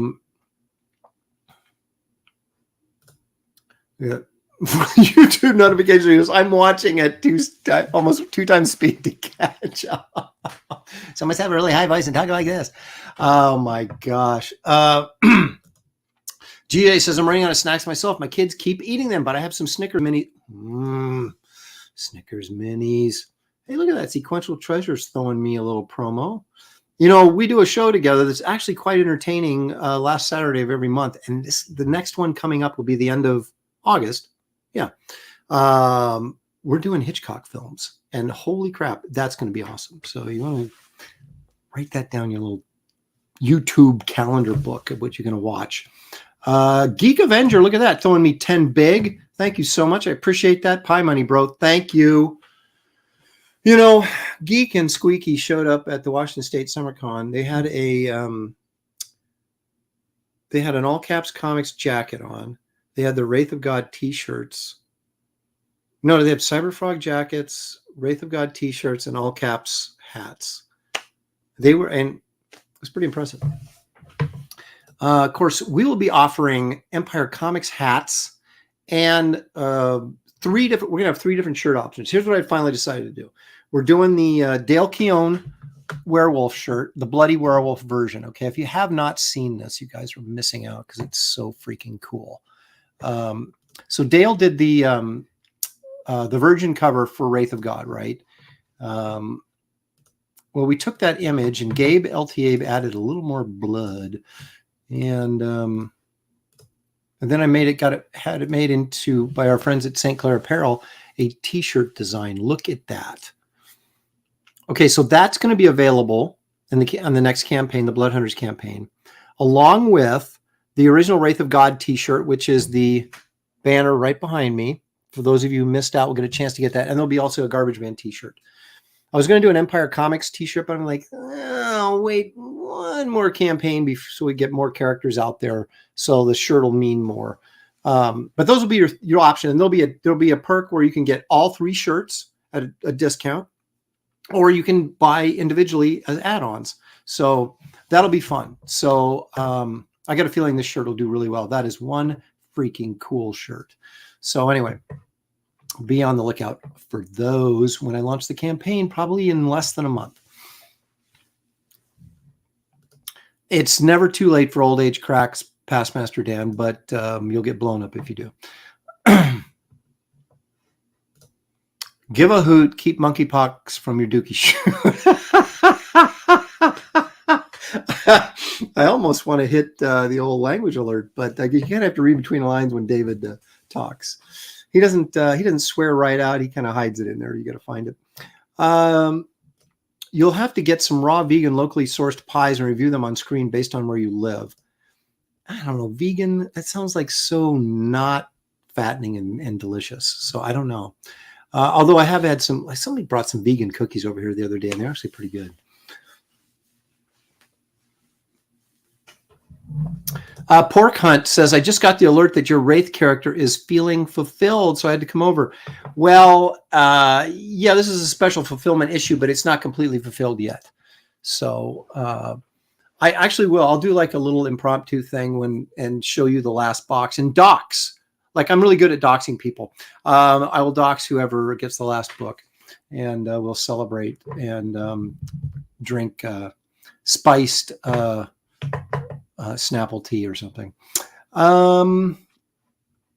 S2: YouTube notifications. I'm watching at almost 2 times speed to catch up. So I must have a really high voice and talk like this. Oh my gosh. GA says I'm running out of snacks myself. My kids keep eating them, but I have some Snickers mini. Snickers minis. Hey, look at that. Sequential Treasures throwing me a little promo. You know, we do a show together that's actually quite entertaining last Saturday of every month. And the next one coming up will be the end of August. Yeah. We're doing Hitchcock films. And holy crap, that's going to be awesome. So you want to write that down, your little YouTube calendar book of what you're going to watch. Geek Avenger, look at that. Throwing me 10 big. Thank you so much. I appreciate that. Pie money, bro. Thank you. You know, Geek and Squeaky showed up at the Washington State Summer Con. They had an all caps comics jacket on. They had the Wraith of God t-shirts. No, they have Cyberfrog jackets, Wraith of God t-shirts, and all caps hats. And it was pretty impressive. Of course, we will be offering Empire Comics hats and we're going to have 3 different shirt options. Here's what I finally decided to do. We're doing the Dale Keown werewolf shirt, the bloody werewolf version. Okay. If you have not seen this, you guys are missing out because it's so freaking cool. So Dale did the Virgin cover for Wraith of God, right? Well, we took that image and Gabe LTA added a little more blood, and then I had it made into by our friends at St. Clair Apparel a t-shirt design. Look at that. Okay, so that's going to be available on the next campaign, the Blood Hunters campaign, along with the original Wraith of God t-shirt, which is the banner right behind me. For those of you who missed out, we'll get a chance to get that. And there'll be also a Garbage Man t-shirt. I was going to do an Empire Comics t-shirt, but I'm like, oh, wait, one more campaign so we get more characters out there. So the shirt will mean more. But those will be your option. And there'll be a perk where you can get all 3 shirts at a discount, or you can buy individually as add-ons. So that'll be fun. So I got a feeling this shirt will do really well. That is one freaking cool shirt. So anyway, be on the lookout for those when I launch the campaign, probably in less than a month. It's never too late for old age cracks, past Master Dan, but you'll get blown up if you do. Give a hoot, keep monkeypox from your dookie shoe. I almost want to hit the old language alert, but you can't have to read between the lines when David talks. He doesn't swear right out. He kind of hides it in there. You got to find it. You'll have to get some raw vegan, locally sourced pies and review them on screen based on where you live. I don't know. Vegan, that sounds like so not fattening and delicious. So I don't know. Although I have had somebody brought some vegan cookies over here the other day, and they're actually pretty good. Pork Hunt says, I just got the alert that your Wraith character is feeling fulfilled, so I had to come over. Well, yeah, this is a special fulfillment issue, but it's not completely fulfilled yet. So I actually will. I'll do like a little impromptu thing and show you the last box and dox. Like, I'm really good at doxing people. I will dox whoever gets the last book, and we'll celebrate and drink spiced Snapple tea or something.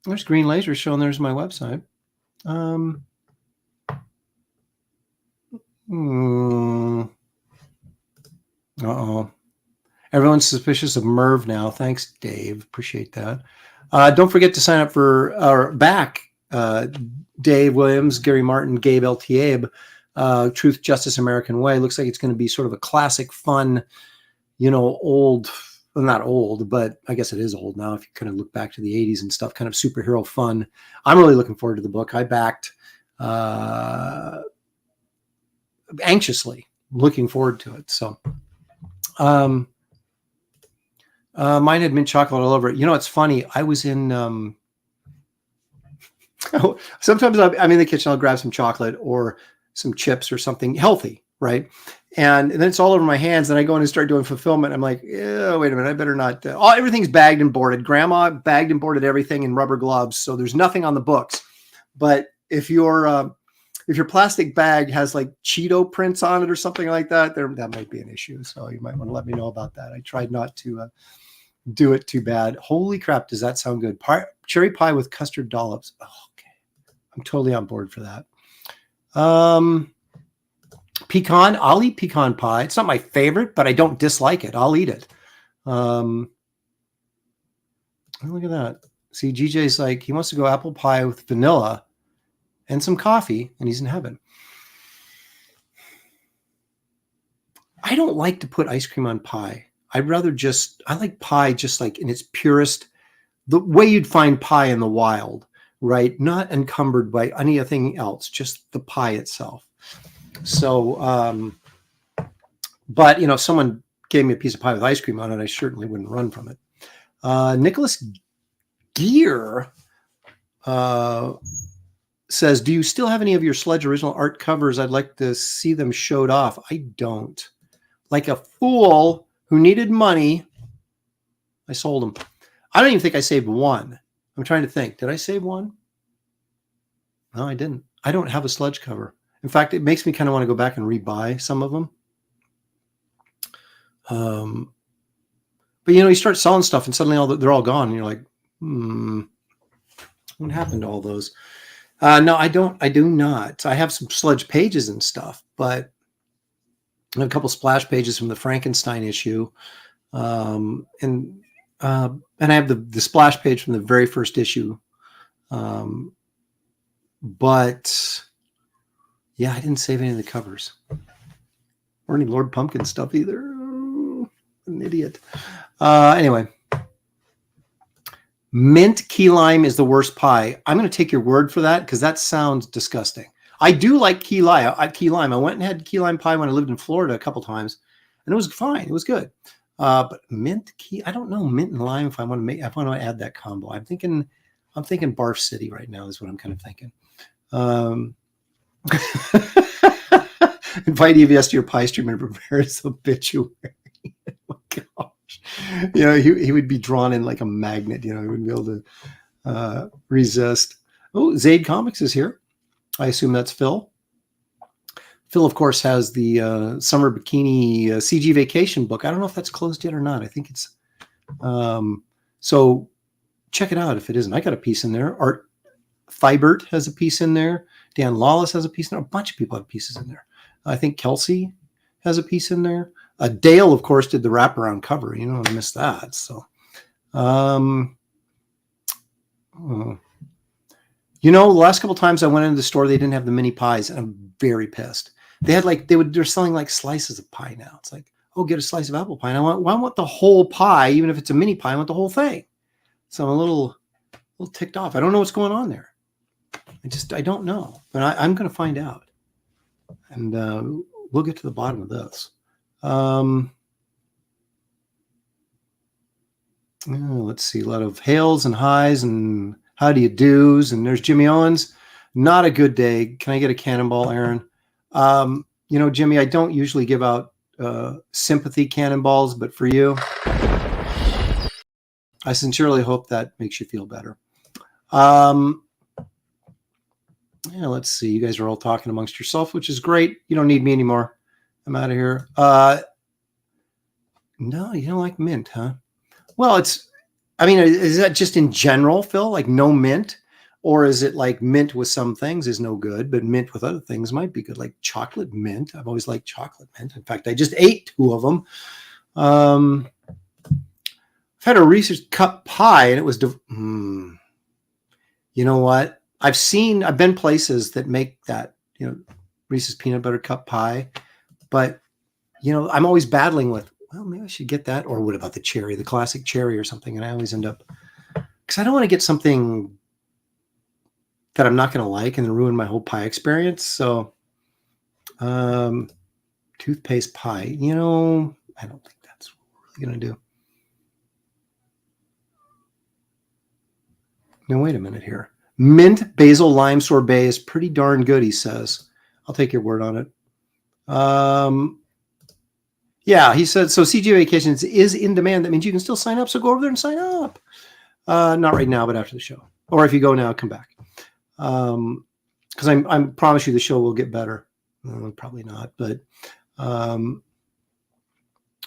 S2: There's green laser showing there's my website. Uh-oh. Everyone's suspicious of Merv now. Thanks, Dave. Appreciate that. Don't forget to sign up for our back. Dave Williams, Gary Martin, Gabe L.T.Abe, Truth, Justice, American Way. Looks like it's going to be sort of a classic, fun, old, well, not old, but I guess it is old now if you kind of look back to the 80s and stuff, kind of superhero fun. I'm really looking forward to the book. I backed anxiously, looking forward to it. So mine had mint chocolate all over it. It's funny. I was in sometimes I'm in the kitchen, I'll grab some chocolate or some chips or something healthy, right? And then it's all over my hands, and I go in and start doing fulfillment. I'm like, yeah, wait a minute, I better not. Everything's bagged and boarded. Grandma bagged and boarded everything in rubber gloves, so there's nothing on the books. But if your plastic bag has like Cheeto prints on it or something like that, that might be an issue. So you might want to let me know about that. I tried not to do it too bad. Holy crap, does that sound good? Cherry pie with custard dollops. Oh, okay, I'm totally on board for that. Pecan, I'll eat pecan pie. It's not my favorite, but I don't dislike it. I'll eat it. Look at that. See, GJ's like, he wants to go apple pie with vanilla and some coffee, and he's in heaven. I don't like to put ice cream on pie. I like pie just like in its purest, the way you'd find pie in the wild, right? Not encumbered by anything else, just the pie itself. So, but if someone gave me a piece of pie with ice cream on it, I certainly wouldn't run from it. Nicholas Gear says, do you still have any of your Sledge original art covers? I'd like to see them showed off. I don't. Like a fool who needed money, I sold them. I don't even think I saved one. I'm trying to think. Did I save one? No, I didn't. I don't have a Sledge cover. In fact, it makes me kind of want to go back and rebuy some of them. But you start selling stuff and suddenly they're all gone. And you're like, what happened to all those? No, I do not. I have some Sledge pages and stuff, but I have a couple splash pages from the Frankenstein issue. And I have the splash page from the very first issue. But yeah, I didn't save any of the covers or any Lord Pumpkin stuff either. An idiot. Anyway, Mint key lime is the worst pie. I'm going to take your word for that because that sounds disgusting. I do like key lime. I went and had key lime pie when I lived in Florida a couple times, and it was fine. It was good. But mint key, I don't know mint and lime. If I want to add that combo, I'm thinking Barf City right now is what I'm kind of thinking. Invite EVS to your pie stream and prepare his obituary. Oh my gosh. He would be drawn in like a magnet. He wouldn't be able to resist. Oh, Zaid Comics is here. I assume that's Phil. Phil, of course, has the Summer Bikini CG Vacation book. I don't know if that's closed yet or not. I think it's... so check it out if it isn't. I got a piece in there. Art Thibert has a piece in there. Dan Lawless has a piece in there. A bunch of people have pieces in there. I think Kelsey has a piece in there. Dale, of course, did the wraparound cover. I missed that. So, the last couple times I went into the store, they didn't have the mini pies, and I'm very pissed. They had they're selling like slices of pie now. It's like, oh, get a slice of apple pie. And I want the whole pie, even if it's a mini pie. I want the whole thing. So I'm a little ticked off. I don't know what's going on there. I don't know, but I'm going to find out, and we'll get to the bottom of this. Let's see, a lot of hails and highs and how do you do's, and there's Jimmy Owens. Not a good day. Can I get a cannonball, Aaron? Jimmy, I don't usually give out sympathy cannonballs, but for you, I sincerely hope that makes you feel better. Let's see. You guys are all talking amongst yourself, which is great. You don't need me anymore. I'm out of here. No, you don't like mint, huh? Well, is that just in general, Phil? Like no mint? Or is it like mint with some things is no good, but mint with other things might be good, like chocolate mint? I've always liked chocolate mint. In fact, I just ate 2 of them. I've had a Reese's cup pie, and it was... You know what? I've been places that make that, Reese's peanut butter cup pie, but, I'm always battling with, well, maybe I should get that. Or what about the cherry, the classic cherry or something? And I always end up, because I don't want to get something that I'm not going to like and then ruin my whole pie experience. So, toothpaste pie, I don't think that's what we're really going to do. Now, wait a minute here. Mint basil lime sorbet is pretty darn good, he says. I'll take your word on it. Yeah, he said, so CG Vacations is in demand. That means you can still sign up. So go over there and sign up. Not right now, but after the show. Or if you go now, come back. Because I promise you the show will get better. Probably not, but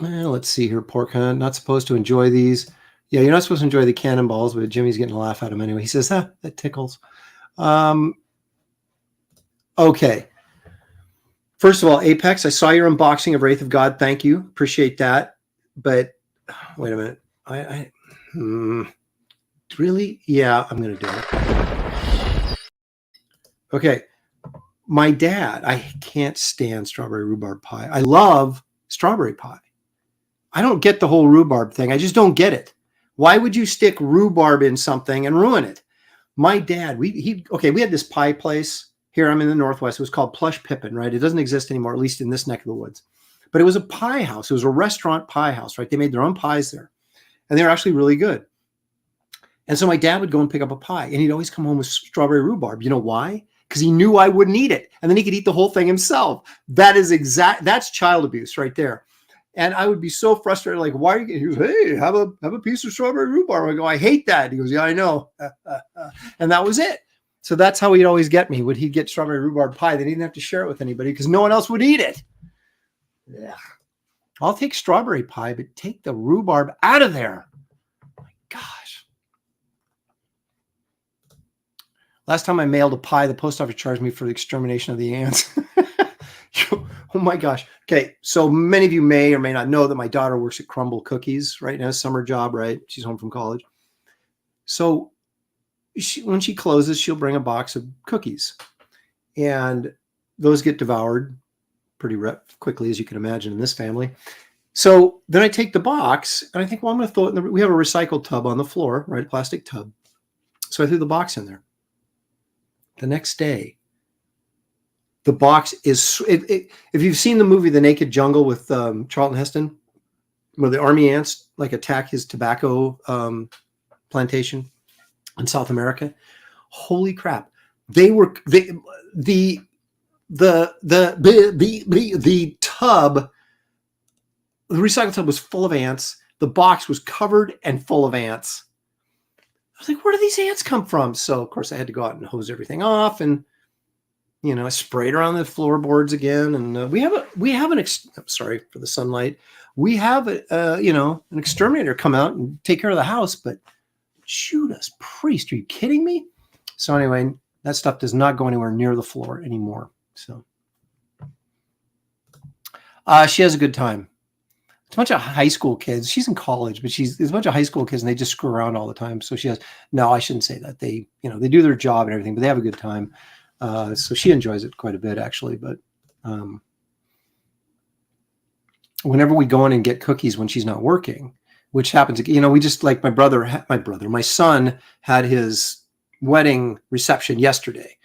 S2: let's see here. Pork Hunt, not supposed to enjoy these. Yeah, you're not supposed to enjoy the cannonballs, but Jimmy's getting a laugh at him anyway. He says, that tickles. Okay. First of all, Apex, I saw your unboxing of Wraith of God. Thank you. Appreciate that. But wait a minute. Really? Yeah, I'm going to do it. Okay. My dad, I can't stand strawberry rhubarb pie. I love strawberry pie. I don't get the whole rhubarb thing. I just don't get it. Why would you stick rhubarb in something and ruin it? My dad, we had this pie place here. I'm in the Northwest. It was called Plush Pippin, right? It doesn't exist anymore, at least in this neck of the woods. But it was a pie house. It was a restaurant pie house, right? They made their own pies there. And they were actually really good. And so my dad would go and pick up a pie, and he'd always come home with strawberry rhubarb. You know why? Because he knew I wouldn't eat it. And then he could eat the whole thing himself. That's child abuse right there. And I would be so frustrated, like, why are you getting, he goes, hey, have a piece of strawberry rhubarb. I go, I hate that. He goes, yeah, I know. And that was it. So that's how he'd always get me. He'd get strawberry rhubarb pie. They didn't have to share it with anybody because no one else would eat it. Yeah. I'll take strawberry pie, but take the rhubarb out of there. Oh my gosh. Last time I mailed a pie, the post office charged me for the extermination of the ants. Oh my gosh. Okay. So many of you may or may not know that my daughter works at Crumble Cookies right now, summer job, right? She's home from college. So when she closes, she'll bring a box of cookies, and those get devoured pretty quickly, as you can imagine in this family. So then I take the box and I think, well, I'm going to throw it in we have a recycled tub on the floor, right? A plastic tub. So I threw the box in there. The next day, the box is, if you've seen the movie The Naked Jungle with Charlton Heston, where the army ants like attack his tobacco plantation in South America, holy crap. The tub, the recycle tub was full of ants. The box was covered and full of ants. I was like, where do these ants come from? So, of course, I had to go out and hose everything off, and I sprayed around the floorboards again. And sorry for the sunlight. We have an exterminator come out and take care of the house. But Judas Priest, are you kidding me? So anyway, that stuff does not go anywhere near the floor anymore. So she has a good time. It's a bunch of high school kids. She's in college, but there's a bunch of high school kids and they just screw around all the time. So no, I shouldn't say that. They do their job and everything, but they have a good time. So she enjoys it quite a bit actually. But whenever we go in and get cookies when she's not working, which happens, we just like my son had his wedding reception yesterday.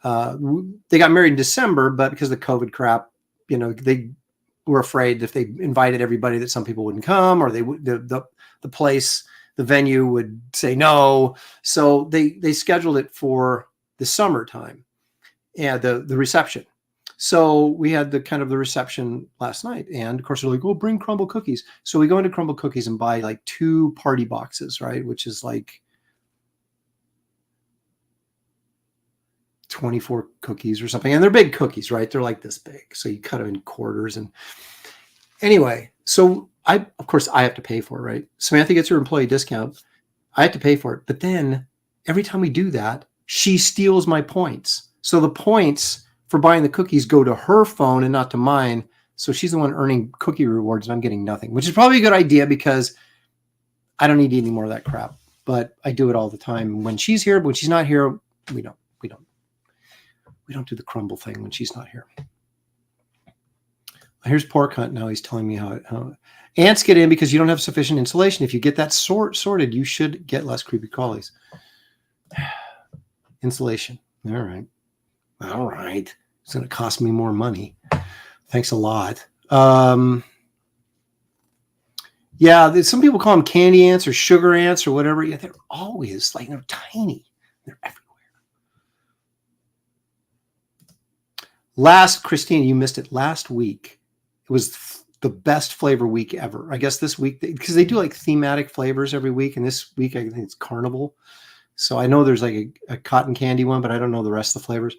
S2: They got married in December, but because of the COVID crap, they were afraid if they invited everybody that some people wouldn't come, or the venue would say no. So they scheduled it for the summertime and the reception. So we had the reception last night, and of course they're like, "Oh, bring Crumble cookies." So we go into Crumble Cookies and buy like 2 party boxes, right? Which is like 24 cookies or something. And they're big cookies, right? They're like this big. So you cut them in quarters. And anyway, so of course I have to pay for it, right? Samantha gets her employee discount. I have to pay for it. But then every time we do that, she steals my points. So the points for buying the cookies go to her phone and not to mine. So she's the one earning cookie rewards and I'm getting nothing, which is probably a good idea because I don't need any more of that crap. But I do it all the time when she's here. But when she's not here, we don't do the crumble thing when she's not here. Here's Pork Hunt now. He's telling me how ants get in because you don't have sufficient insulation. If you get that sorted, you should get less creepy crawlies. Insulation. All right. It's going to cost me more money. Thanks a lot. Yeah, some people call them candy ants or sugar ants or whatever. Yeah, they're always like, they're tiny. They're everywhere. Christine, you missed it. Last week, it was the best flavor week ever. I guess this week, because they do like thematic flavors every week. And this week, I think it's Carnival. So I know there's like a cotton candy one, but I don't know the rest of the flavors.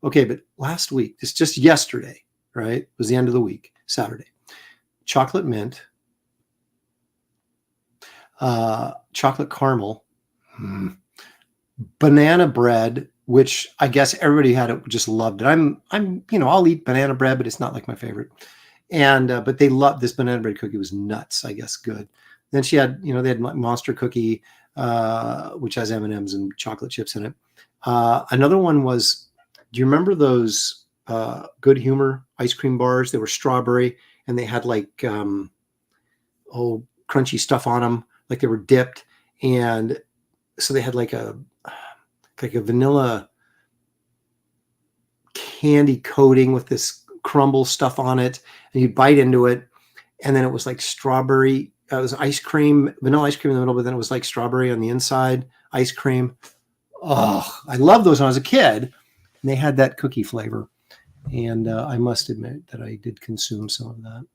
S2: Okay, but last week, it's just yesterday, right? It was the end of the week, Saturday. Chocolate mint, chocolate caramel, banana bread, which I guess everybody just loved it. I'll eat banana bread, but it's not like my favorite. And but they loved this banana bread cookie. Was nuts, I guess. Good. Then she had, they had monster cookie, which has M&Ms and chocolate chips in it. Another one was, do you remember those Good Humor ice cream bars? They were strawberry and they had like crunchy stuff on them, like they were dipped. And so they had like a vanilla candy coating with this crumble stuff on it, and you bite into it, and then it was like strawberry. It was ice cream, vanilla ice cream in the middle, but then it was like strawberry on the inside, ice cream. Oh, I loved those when I was a kid, and they had that cookie flavor. And I must admit that I did consume some of that.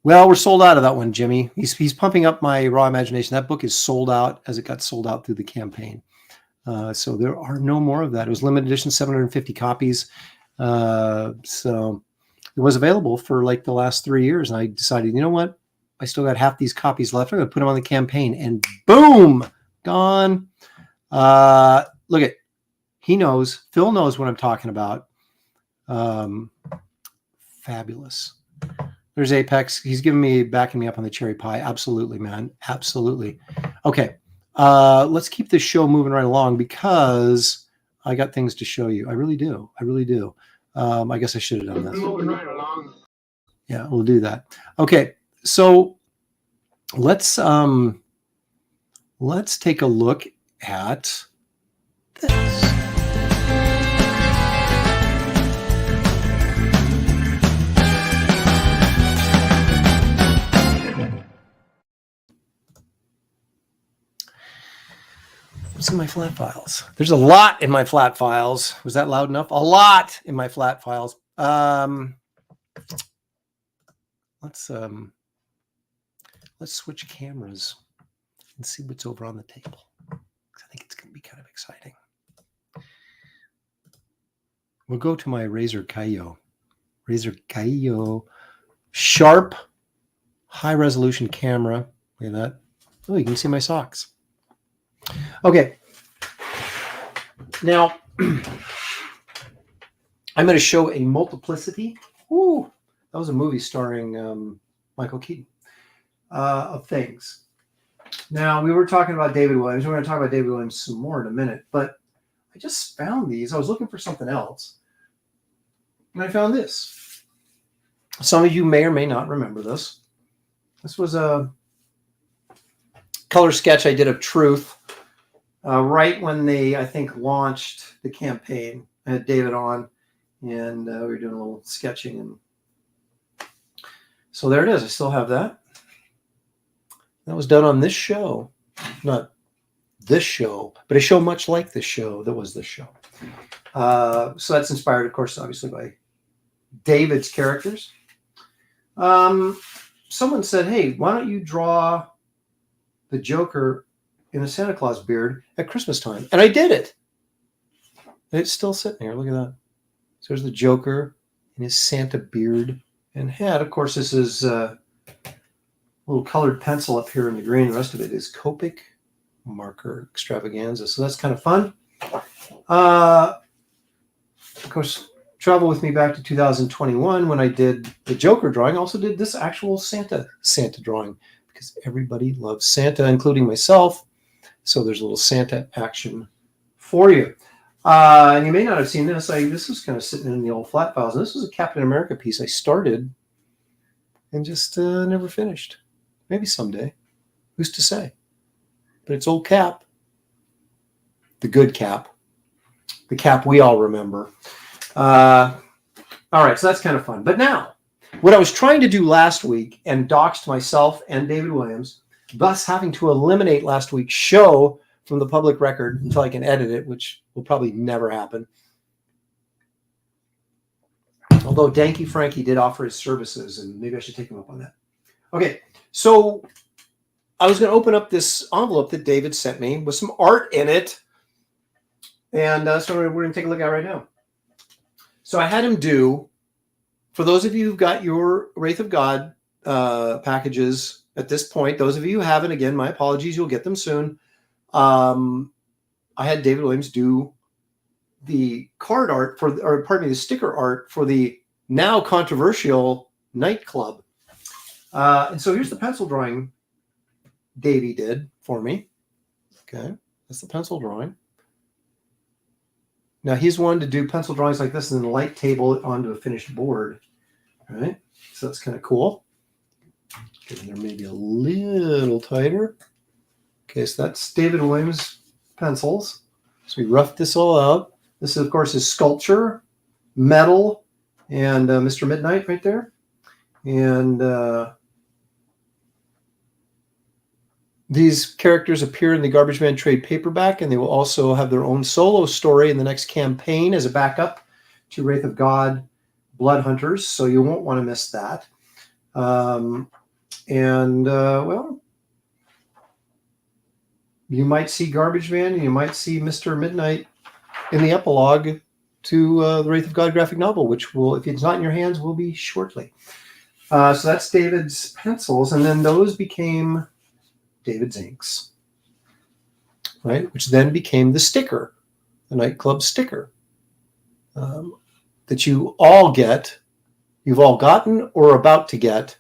S2: Well, we're sold out of that one, Jimmy. He's pumping up my raw imagination. That book is sold out as it got sold out through the campaign. So there are no more of that. It was limited edition, 750 copies. So it was available for like the last 3 years. And I decided, you know what? I still got half these copies left. I'm going to put them on the campaign, and boom, gone. Look at, he knows. Phil knows what I'm talking about. Fabulous. There's Apex. He's backing me up on the cherry pie. Absolutely, man. Absolutely. Okay. Let's keep this show moving right along because I got things to show you. I really do. I really do. I guess I should have done this.
S5: Moving right along.
S2: Yeah, we'll do that. Okay, so let's take a look at this. What's in my flat files? There's a lot in my flat files. Was that loud enough? A lot in my flat files. Let's switch cameras and see what's over on the table. I think it's going to be kind of exciting. We'll go to my Razer Kaio sharp, high resolution camera. Look at that. Oh, you can see my socks. Okay. Now, I'm going to show a multiplicity. Ooh, that was a movie starring Michael Keaton of things. Now, we were talking about David Williams. We're going to talk about David Williams some more in a minute, but I just found these. I was looking for something else, and I found this. Some of you may or may not remember this. This was a color sketch I did of Truth right when they, I think, launched the campaign. I had David on, and we were doing a little sketching. And so there it is. I still have that. That was done on this show. Not this show, but a show much like this show that was this show. So that's inspired, of course, obviously by David's characters. Someone said, hey, why don't you draw the Joker in a Santa Claus beard at Christmas time? And I did it. And it's still sitting here. Look at that. So there's the Joker in his Santa beard and hat. Of course, this is a little colored pencil up here in the green. The rest of it is Copic marker extravaganza. So that's kind of fun. Of course, travel with me back to 2021 when I did the Joker drawing. I also did this actual Santa drawing because everybody loves Santa, including myself. So there's a little Santa action for you. And you may not have seen this. This was kind of sitting in the old flat files. And this was a Captain America piece I started and just never finished. Maybe someday. Who's to say? But it's old Cap. The good Cap. The Cap we all remember. All right, so that's kind of fun. But now, what I was trying to do last week and doxed myself and David Williams, thus having to eliminate last week's show from the public record until I can edit it, which will probably never happen. Although Danky Frankie did offer his services, and maybe I should take him up on that. Okay, so I was going to open up this envelope that David sent me with some art in it. And so we're going to take a look at it right now. So I had him do, for those of you who've got your Wraith of God packages at this point, those of you who haven't, again, my apologies, you'll get them soon. I had David Williams do the card art the sticker art for the now controversial nightclub. And so here's the pencil drawing Davey did for me. Okay, that's the pencil drawing. Now he's one to do pencil drawings like this and then light table it onto a finished board. All right, so that's kind of cool. Get in there maybe a little tighter. Okay, so that's David Williams pencils. So we roughed this all out. This, of course, is sculpture, metal, and Mr. Midnight right there. And these characters appear in the Garbage Man trade paperback, and they will also have their own solo story in the next campaign as a backup to Wraith of God, Blood Hunters. So you won't want to miss that. Well, you might see Garbage Man, and you might see Mr. Midnight in the epilogue to the Wraith of God graphic novel, which will, if it's not in your hands, will be shortly. So that's David's pencils, and then those became David's inks, right? Which then became the sticker, the nightclub sticker that you all get, you've all gotten or are about to get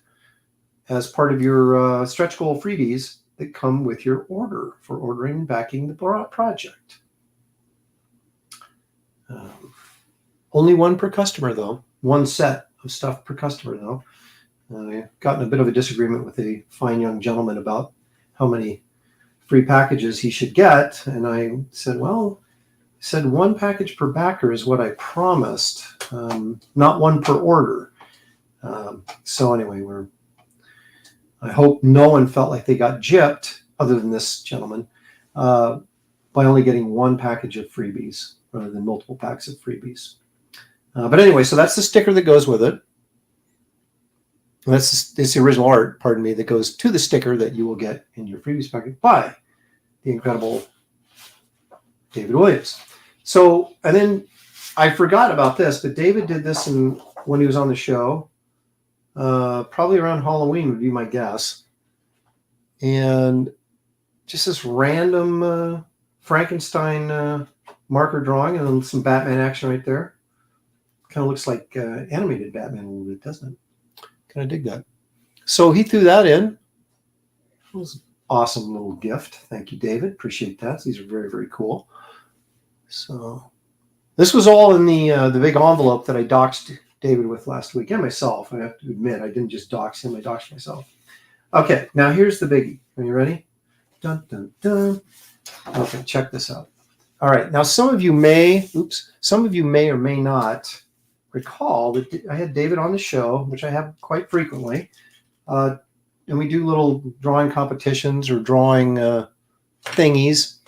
S2: as part of your stretch goal freebies that come with your order for ordering and backing the project. Only one per customer, though. One set of stuff per customer, though. I've gotten a bit of a disagreement with a fine young gentleman about how many free packages he should get. And I said, well, one package per backer is what I promised, not one per order. So anyway, I hope no one felt like they got gypped, other than this gentleman, by only getting one package of freebies rather than multiple packs of freebies. But anyway, so that's the sticker that goes with it. It's the original art, pardon me, that goes to the sticker that you will get in your freebies packet by the incredible David Williams. So, and then I forgot about this, but David did this when he was on the show, probably around Halloween would be my guess. And just this random Frankenstein marker drawing and then some Batman action right there. Kind of looks like animated Batman a little bit, doesn't it? Kind of dig that. So he threw that in. It was an awesome little gift. Thank you, David. Appreciate that. These are very, very cool. So this was all in the big envelope that I doxed David with last week, and myself. I have to admit, I didn't just dox him, I doxed myself. Okay, now here's the biggie. Are you ready? Dun, dun, dun. Okay, check this out. All right, now some of you may or may not recall that I had David on the show, which I have quite frequently, and we do little drawing competitions or drawing thingies.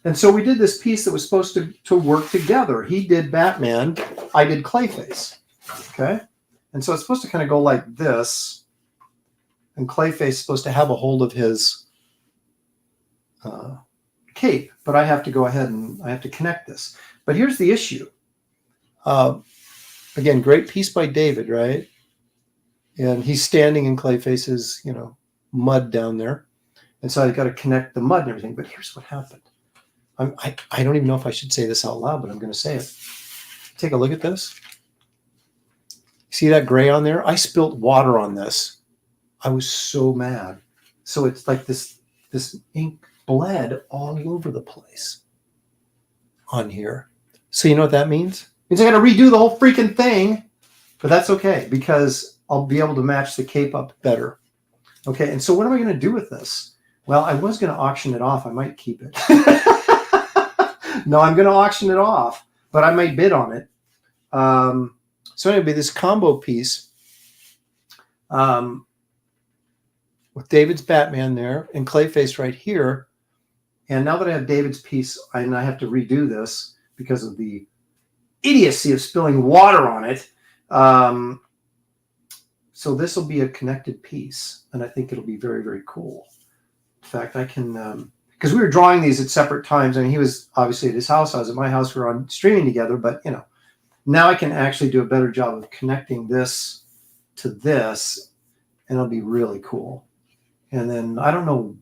S2: And so we did this piece that was supposed to work together. He did Batman, I did Clayface. Okay? And so it's supposed to kind of go like this, and Clayface is supposed to have a hold of his cape, but I have to go ahead and I have to connect this. But here's the issue. Again, great piece by David, right? And he's standing in Clayface's, mud down there. And so I've got to connect the mud and everything. But here's what happened. I don't even know if I should say this out loud, but I'm going to say it. Take a look at this. See that gray on there? I spilt water on this. I was so mad. So it's like this ink bled all over the place on here. So you know what that means? It means I got to redo the whole freaking thing, but that's okay because I'll be able to match the cape up better. Okay, and so what am I going to do with this? Well, I was going to auction it off. I might keep it. No, I'm going to auction it off, but I might bid on it. So anyway, this combo piece with David's Batman there and Clayface right here. And now that I have David's piece, and I have to redo this because of the idiocy of spilling water on it. So this will be a connected piece, and I think it'll be very, very cool. In fact, I can, because we were drawing these at separate times. I mean, he was obviously at his house. I was at my house. We were on streaming together, but, now I can actually do a better job of connecting this to this, and it'll be really cool. And then I don't know,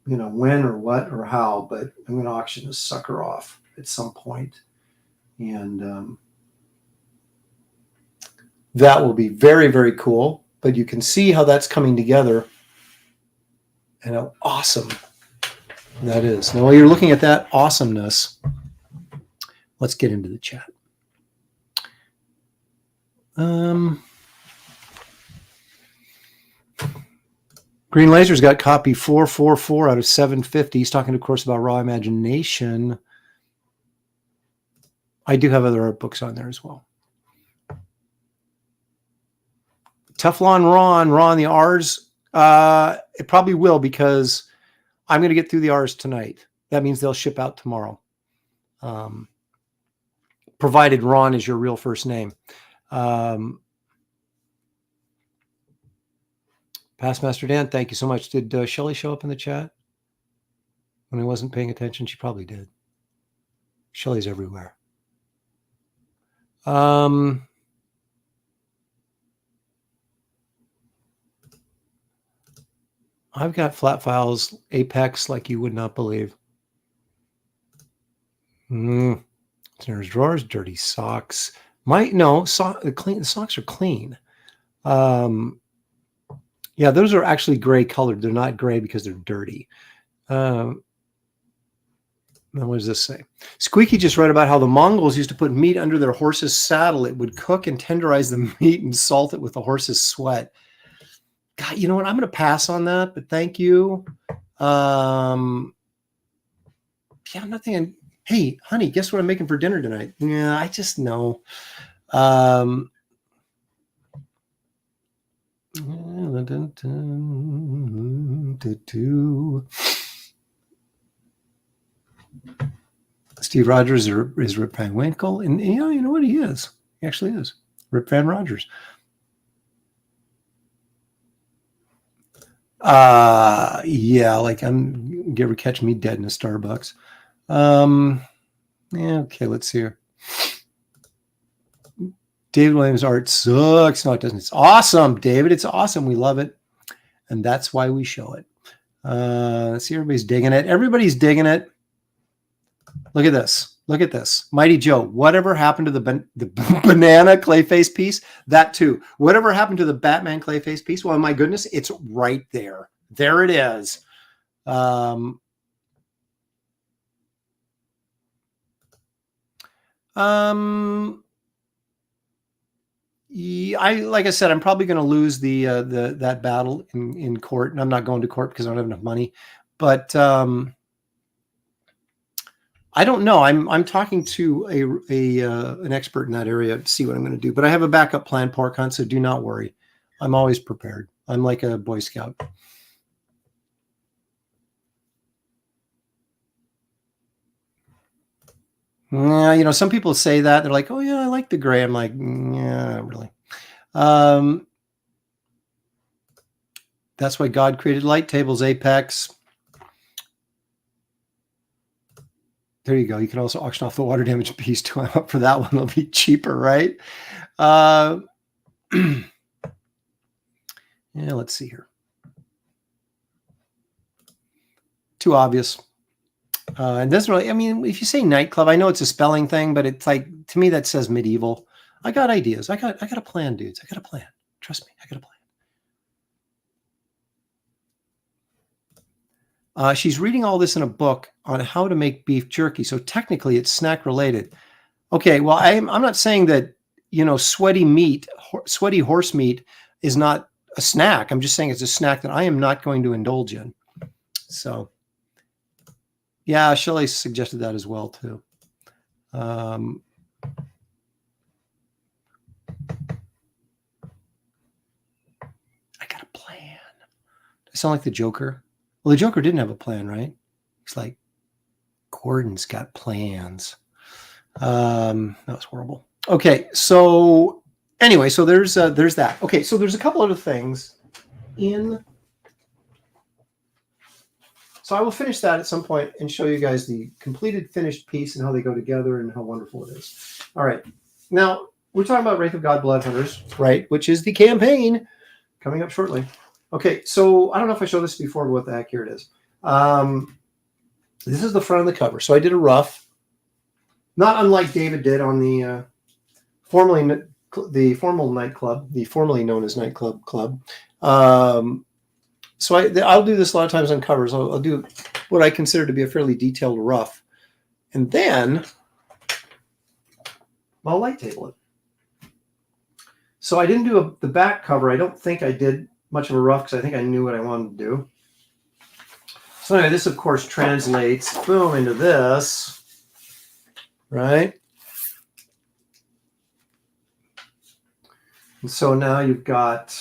S2: when or what or how, but I'm going to auction this sucker off at some point. And that will be very, very cool. But you can see how that's coming together and how awesome that is. Now, while you're looking at that awesomeness, let's get into the chat. Green Laser's got copy 444 out of 750. He's talking, of course, about Raw Imagination. I do have other art books on there as well. Teflon Ron, the R's, it probably will because I'm going to get through the R's tonight. That means they'll ship out tomorrow. Provided Ron is your real first name. Past Master Dan, thank you so much. Did Shelley show up in the chat? When I wasn't paying attention, she probably did. Shelley's everywhere. I've got flat files, Apex, like you would not believe. There's drawers, dirty socks. The socks are clean. Yeah, those are actually gray colored. They're not gray because they're dirty. Now, what does this say? Squeaky just read about how the Mongols used to put meat under their horse's saddle. It would cook and tenderize the meat and salt it with the horse's sweat. God, you know what? I'm going to pass on that, but thank you. Yeah, nothing. Hey, honey, guess what I'm making for dinner tonight? Yeah, I just know. Steve Rogers is Rip Van Winkle, and you know what he is. He actually is Rip Van Rogers. Yeah, like you ever catch me dead in a Starbucks? Yeah, okay, let's see here. David Williams' art sucks. No, it doesn't. It's awesome, David. It's awesome. We love it, and that's why we show it. Let's see, everybody's digging it. Everybody's digging it. Look at this. Look at this. Mighty Joe, whatever happened to the banana Clayface piece? That too. Whatever happened to the Batman Clayface piece? Well, my goodness, it's right there. There it is. Yeah, like I said, I'm probably going to lose that battle in court, and I'm not going to court because I don't have enough money. But I don't know. I'm talking to an expert in that area to see what I'm going to do. But I have a backup plan, Pork Hunt, so do not worry. I'm always prepared. I'm like a Boy Scout. Yeah, you know, some people say that. They're like, oh, yeah, I like the gray. I'm like, yeah, not really. That's why God created light tables, Apex. There you go. You can also auction off the water damage piece too. I'm up for that one. It'll be cheaper, right? Yeah, let's see here. Too obvious. And doesn't really, I mean, if you say nightclub, I know it's a spelling thing, but it's like, to me, that says medieval. I got ideas. I got a plan, dudes. I got a plan. Trust me, I got a plan. She's reading all this in a book on how to make beef jerky. So technically it's snack related. Okay. Well, I'm not saying that, you know, sweaty horse meat is not a snack. I'm just saying it's a snack that I am not going to indulge in. So yeah, Shelley suggested that as well too. I got a plan. I sound like the Joker. Well, the Joker didn't have a plan, right? He's like, Gordon's got plans. That was horrible. Okay, so anyway, so there's that. Okay, so there's a couple other things in. So I will finish that at some point and show you guys the completed finished piece and how they go together and how wonderful it is. All right, now we're talking about Wraith of God Blood Hunters, right? Which is the campaign coming up shortly. Okay, so I don't know if I showed this before, but what the heck, here it is. This is the front of the cover. So I did a rough, not unlike David did on the formerly nightclub, the formerly known as Nightclub Club. So I'll do this a lot of times on covers. I'll do what I consider to be a fairly detailed rough, and then I'll light table it. So I didn't do the back cover. I don't think I did much of a rough because I think I knew what I wanted to do. So anyway, this of course translates, boom, into this, right? And so now you've got,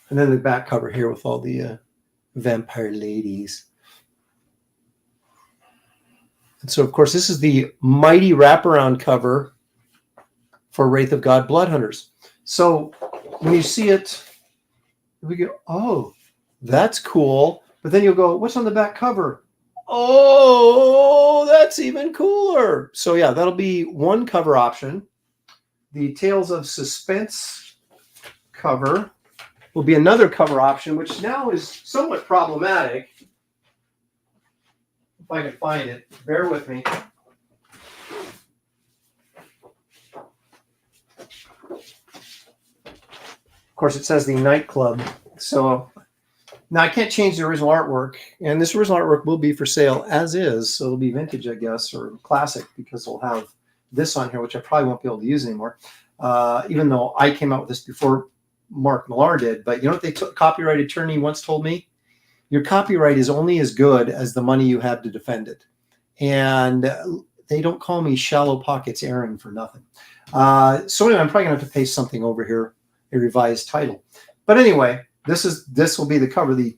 S2: and then the back cover here with all the vampire ladies. And so of course this is the mighty wraparound cover for Wraith of God Blood Hunters. So when you see it, we go, oh, that's cool. But then you'll go, what's on the back cover? Oh, that's even cooler. So yeah, that'll be one cover option. The Tales of Suspense cover will be another cover option, which now is somewhat problematic. If I can find it, bear with me. Of course, it says the nightclub. So Now I can't change the original artwork, and this original artwork will be for sale as is, so it'll be vintage, I guess, or classic, because we'll have this on here, which I probably won't be able to use anymore. Even though I came out with this before Mark Millar did, but you know what the copyright attorney once told me? Your copyright is only as good as the money you have to defend it. And they don't call me Shallow Pockets Aaron for nothing. So anyway, I'm probably gonna have to paste something over here, a revised title. But anyway, this will be the cover, the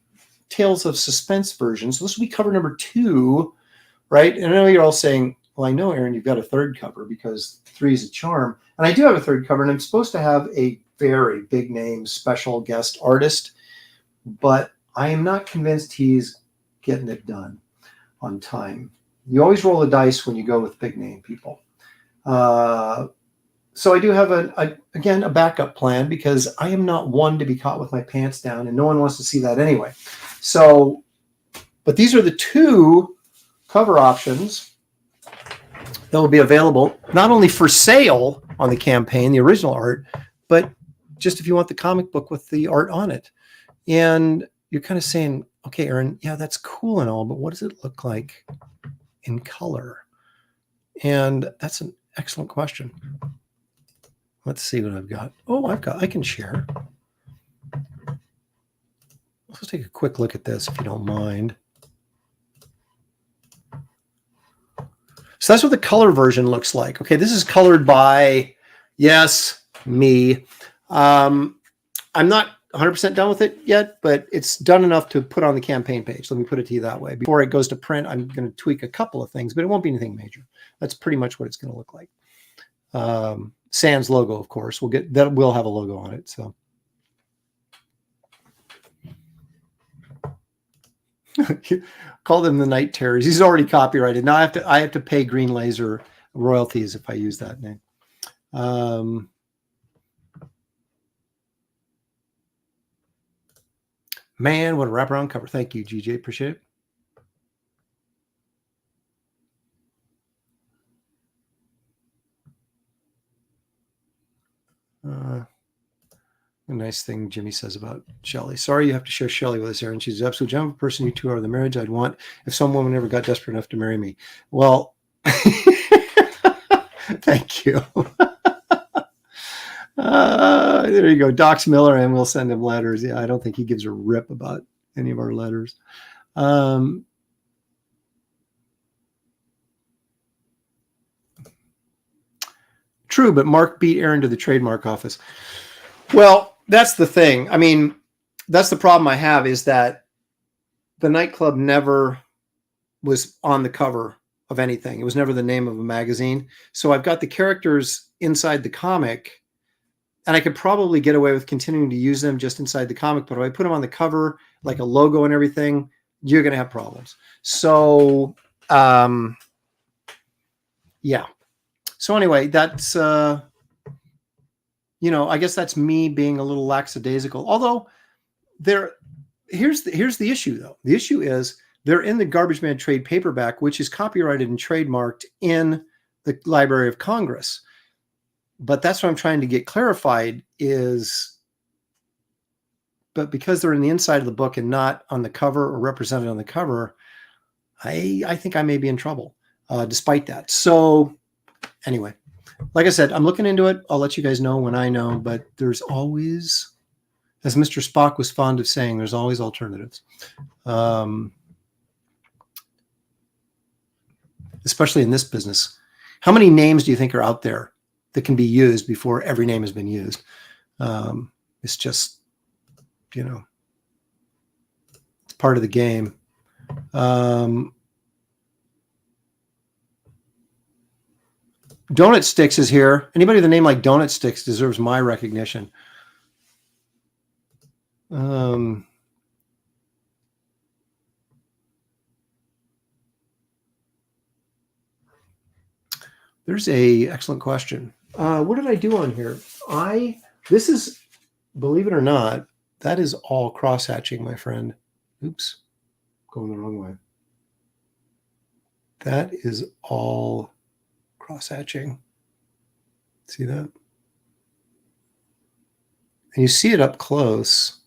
S2: Tales of Suspense version. So this will be cover number 2, right? And I know you're all saying, well, I know, Aaron, you've got a third cover because 3 is a charm. And I do have a third cover, and I'm supposed to have a very big name special guest artist, but I am not convinced he's getting it done on time. You always roll the dice when you go with big name people. So I do have again a backup plan, because I am not one to be caught with my pants down, and no one wants to see that anyway. So, but these are the 2 cover options that will be available not only for sale on the campaign, the original art, but just if you want the comic book with the art on it. And you're kind of saying, okay, Aaron, yeah, that's cool and all, but what does it look like in color? And that's an excellent question. Let's see what I've got. Oh, I can share. Let's take a quick look at this, if you don't mind. So that's what the color version looks like. Okay, this is colored by, yes, me. I'm not 100% done with it yet, but it's done enough to put on the campaign page. Let me put it to you that way. Before it goes to print, I'm going to tweak a couple of things, but it won't be anything major. That's pretty much what it's going to look like. Sans logo, of course. That will have a logo on it. So call them the Night Terrors. He's already copyrighted. Now I have to pay Green Laser royalties if I use that name. Man, what a wraparound cover. Thank you, GJ. Appreciate it. A nice thing Jimmy says about Shelley. Sorry you have to share Shelley with us, Aaron. She's an absolute gem of a person. You two are the marriage I'd want if some woman ever got desperate enough to marry me. Well, thank you. There you go. Docs Miller, and we'll send him letters. Yeah, I don't think he gives a rip about any of our letters. True, but Mark beat Aaron to the trademark office. Well, that's the thing. I mean, that's the problem I have, is that the nightclub never was on the cover of anything. It was never the name of a magazine. So I've got the characters inside the comic, and I could probably get away with continuing to use them just inside the comic. But if I put them on the cover, like a logo and everything, you're going to have problems. So, yeah. So anyway, that's, I guess that's me being a little lackadaisical. Although here's the issue, though. The issue is they're in the Garbage Man trade paperback, which is copyrighted and trademarked in the Library of Congress. But that's what I'm trying to get clarified is, but because they're in the inside of the book and not on the cover or represented on the cover, I think I may be in trouble despite that. So anyway, like I said, I'm looking into it. I'll let you guys know when I know, but there's always, as Mr. Spock was fond of saying, there's always alternatives. Especially in this business. How many names do you think are out there that can be used before every name has been used? It's just, it's part of the game. Donut Sticks is here. Anybody with a name like Donut Sticks deserves my recognition. There's a excellent question. What did I do on here? This is, believe it or not, that is all cross-hatching, my friend. Oops, going the wrong way. That is all cross-hatching. See that? And you see it up close.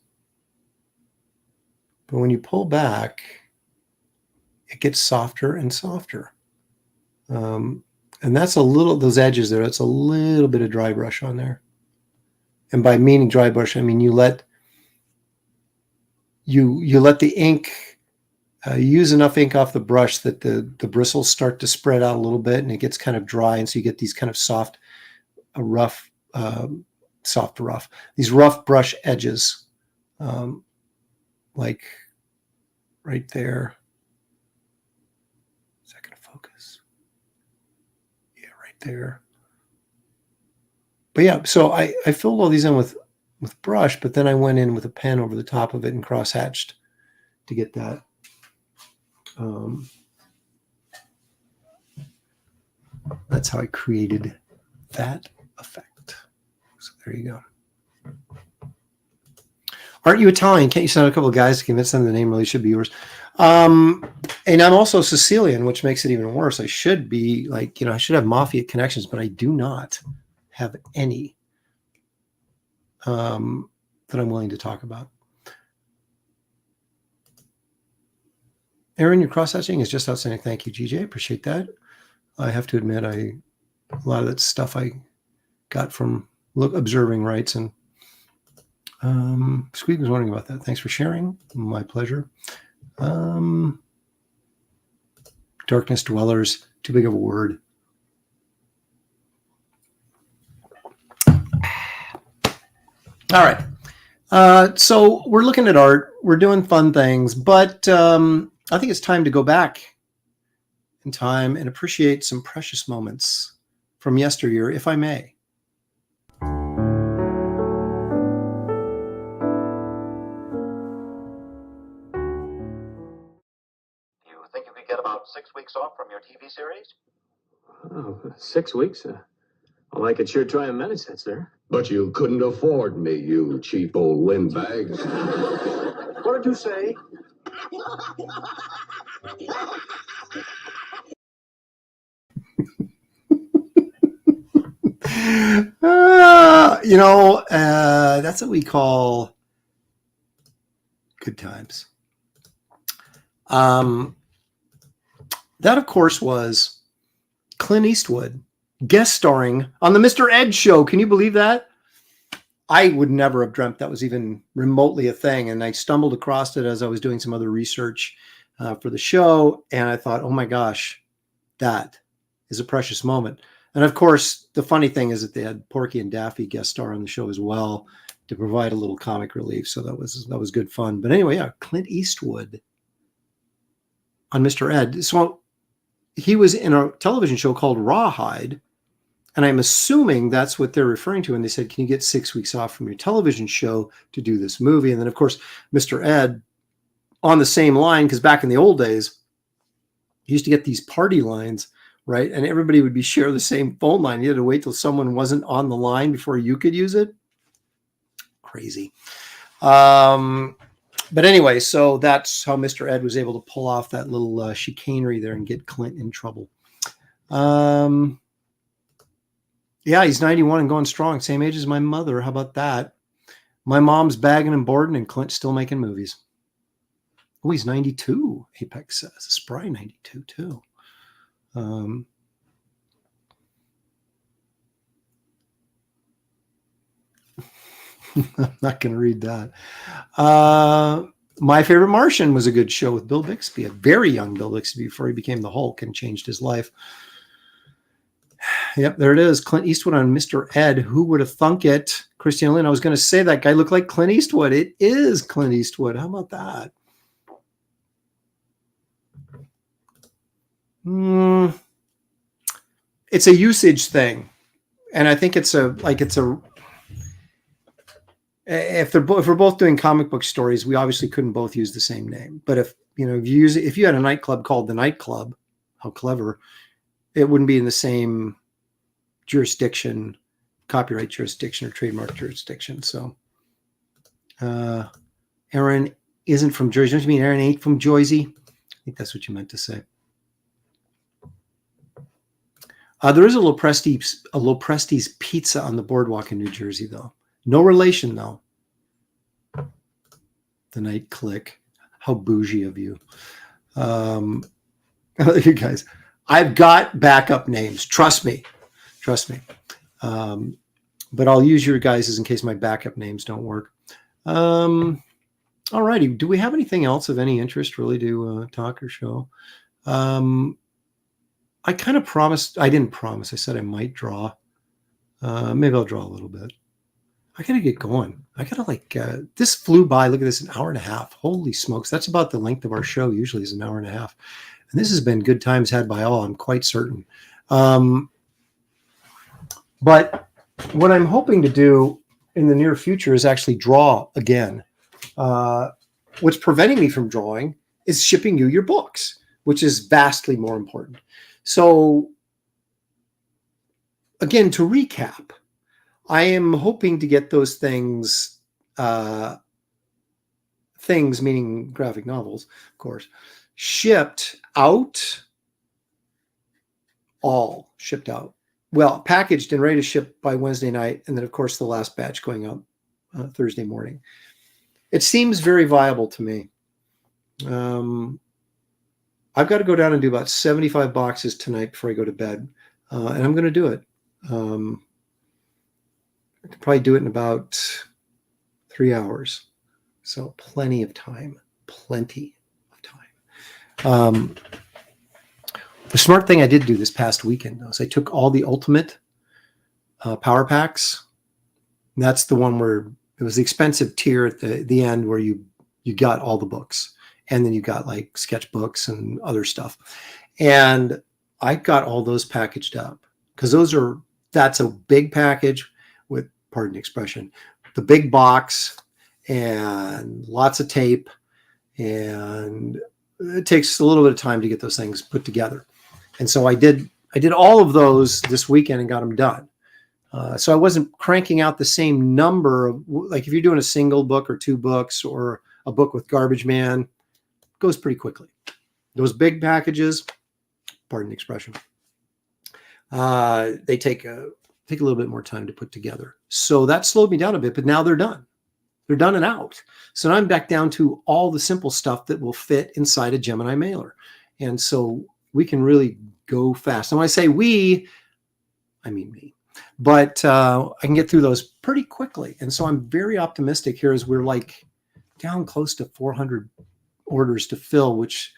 S2: But when you pull back, it gets softer and softer. And that's a little, those edges there, that's a little bit of dry brush on there. And by meaning dry brush, I mean you let the ink, use enough ink off the brush that the bristles start to spread out a little bit and it gets kind of dry. And so you get these kind of soft, rough brush edges, like right there. Is that going to focus? Yeah, right there. But yeah, so I filled all these in with brush, but then I went in with a pen over the top of it and cross-hatched to get that. That's how I created that effect. So there you go. Aren't you Italian? Can't you send a couple of guys to convince them the name really should be yours? And I'm also Sicilian, which makes it even worse. I should be like, I should have mafia connections, but I do not have any that I'm willing to talk about. Aaron, your cross-hatching is just outstanding. Thank you, GJ. Appreciate that. I have to admit, a lot of that stuff I got from observing rights, and Squeak was wondering about that. Thanks for sharing. My pleasure. Darkness Dwellers, too big of a word. All right. So we're looking at art. We're doing fun things, but I think it's time to go back in time and appreciate some precious moments from yesteryear, if I may.
S7: You think you could get about 6 weeks off from your TV series?
S8: Oh, 6 weeks? Well, I could sure try a medicine, sir.
S4: But you couldn't afford me, you cheap old windbags.
S8: What did you say?
S2: That's what we call good times. That, of course, was Clint Eastwood guest starring on the Mr. Ed show. Can you believe that? I would never have dreamt that was even remotely a thing. And I stumbled across it as I was doing some other research for the show. And I thought, oh my gosh, that is a precious moment. And of course, the funny thing is that they had Porky and Daffy guest star on the show as well to provide a little comic relief. So that was good fun. But anyway, yeah, Clint Eastwood on Mr. Ed. So he was in a television show called Rawhide. And I'm assuming that's what they're referring to. And they said, can you get 6 weeks off from your television show to do this movie? And then, of course, Mr. Ed on the same line, because back in the old days, you used to get these party lines, right? And everybody would share the same phone line. You had to wait till someone wasn't on the line before you could use it. Crazy. But anyway, so that's how Mr. Ed was able to pull off that little chicanery there and get Clint in trouble. Yeah, he's 91 and going strong. Same age as my mother. How about that? My mom's bagging and boarding, and Clint's still making movies. Oh, he's 92, Apex says. A spry 92, too. I'm not going to read that. My Favorite Martian was a good show with Bill Bixby, a very young Bill Bixby before he became the Hulk and changed his life. Yep, there it is. Clint Eastwood on Mr. Ed. Who would have thunk it? Christian Lynn, I was going to say that guy looked like Clint Eastwood. It is Clint Eastwood. How about that? It's a usage thing. And I think if we're both doing comic book stories, we obviously couldn't both use the same name. But if you had a nightclub called the Nightclub, how clever, it wouldn't be in the same jurisdiction, copyright jurisdiction or trademark jurisdiction. So Aaron isn't from Jersey. Don't you mean Aaron ain't from Jersey? I think that's what you meant to say. There is a Lopresti's Pizza on the boardwalk in New Jersey, though. No relation, though. The Night Click. How bougie of you. You guys, I've got backup names. Trust me. But I'll use your guys's in case my backup names don't work. All righty. Do we have anything else of any interest really to talk or show? I kind of promised. I didn't promise. I said I might draw. Maybe I'll draw a little bit. I got to get going. I got to this flew by. Look at this, an hour and a half. Holy smokes. That's about the length of our show. Usually is an hour and a half. And this has been good times had by all, I'm quite certain. But what I'm hoping to do in the near future is actually draw again. What's preventing me from drawing is shipping you your books, which is vastly more important. So again, to recap, I am hoping to get those things meaning graphic novels, of course, shipped out, all shipped out. Well, packaged and ready to ship by Wednesday night. And then, of course, the last batch going out Thursday morning. It seems very viable to me. I've got to go down and do about 75 boxes tonight before I go to bed. And I'm going to do it. I could probably do it in about 3 hours. So plenty of time. The smart thing I did do this past weekend, though, is I took all the Ultimate power packs. And that's the one where it was the expensive tier at the end where you got all the books. And then you got like sketchbooks and other stuff. And I got all those packaged up because that's a big package with, pardon the expression, the big box and lots of tape. And it takes a little bit of time to get those things put together. And so I did all of those this weekend and got them done. So I wasn't cranking out the same number of, like if you're doing a single book or 2 books or a book with Garbage Man, it goes pretty quickly. Those big packages, pardon the expression, they take a little bit more time to put together. So that slowed me down a bit, but now they're done. They're done and out. So now I'm back down to all the simple stuff that will fit inside a Gemini mailer. And so we can really go fast. And when I say we, I mean me. But I can get through those pretty quickly. And so I'm very optimistic here as we're like down close to 400 orders to fill, which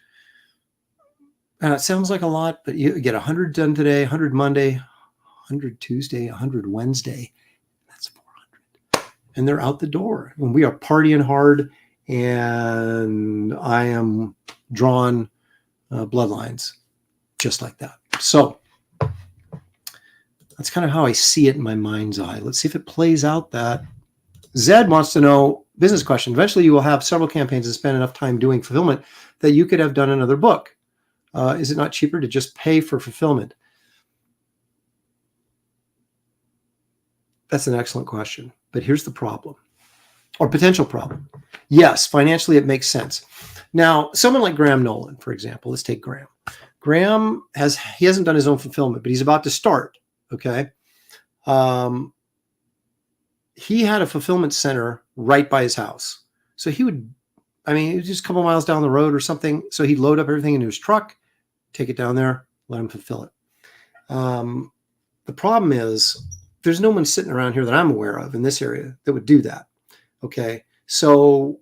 S2: it sounds like a lot, but you get 100 done today, 100 Monday, 100 Tuesday, 100 Wednesday. That's 400. And they're out the door. And we are partying hard. And I am drawing bloodlines just like that. So that's kind of how I see it in my mind's eye. Let's see if it plays out that. Zed wants to know, business question. Eventually you will have several campaigns and spend enough time doing fulfillment that you could have done another book. Is it not cheaper to just pay for fulfillment? That's an excellent question. But here's the problem, or potential problem. Yes, financially it makes sense. Now, someone like Graham Nolan, for example, let's take Graham. Graham he hasn't done his own fulfillment, but he's about to start. Okay. He had a fulfillment center right by his house. So it was just a couple miles down the road or something. So he'd load up everything into his truck, take it down there, let him fulfill it. The problem is there's no one sitting around here that I'm aware of in this area that would do that. Okay. So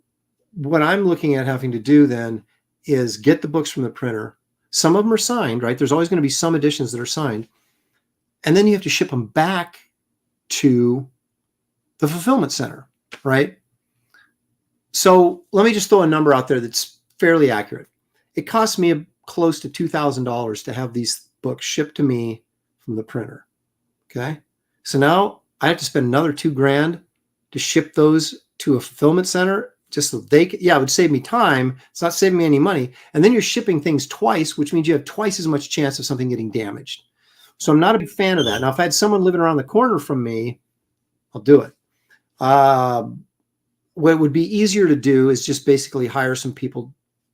S2: what I'm looking at having to do then is get the books from the printer. Some of them are signed, right? There's always going to be some editions that are signed. And then you have to ship them back to the fulfillment center, right? So let me just throw a number out there that's fairly accurate. It costs me close to $2,000 to have these books shipped to me from the printer. Okay. So now I have to spend another $2,000 to ship those to a fulfillment center just so it would save me time. It's not saving me any money. And then you're shipping things twice, which means you have twice as much chance of something getting damaged. So I'm not a big fan of that. Now, if I had someone living around the corner from me, I'll do it. What would be easier to do is just basically hire some people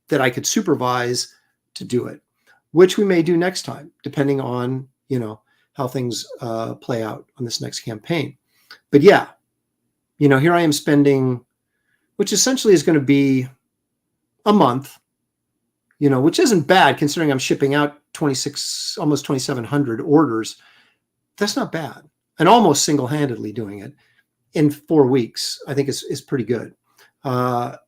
S2: that I could supervise to do it, which we may do next time, depending on, how things play out on this next campaign. But yeah, here I am spending, which essentially is going to be a month, you know, which isn't bad considering I'm shipping out almost 2,700 orders. That's not bad. And almost single-handedly doing it in 4 weeks, I think is pretty good. But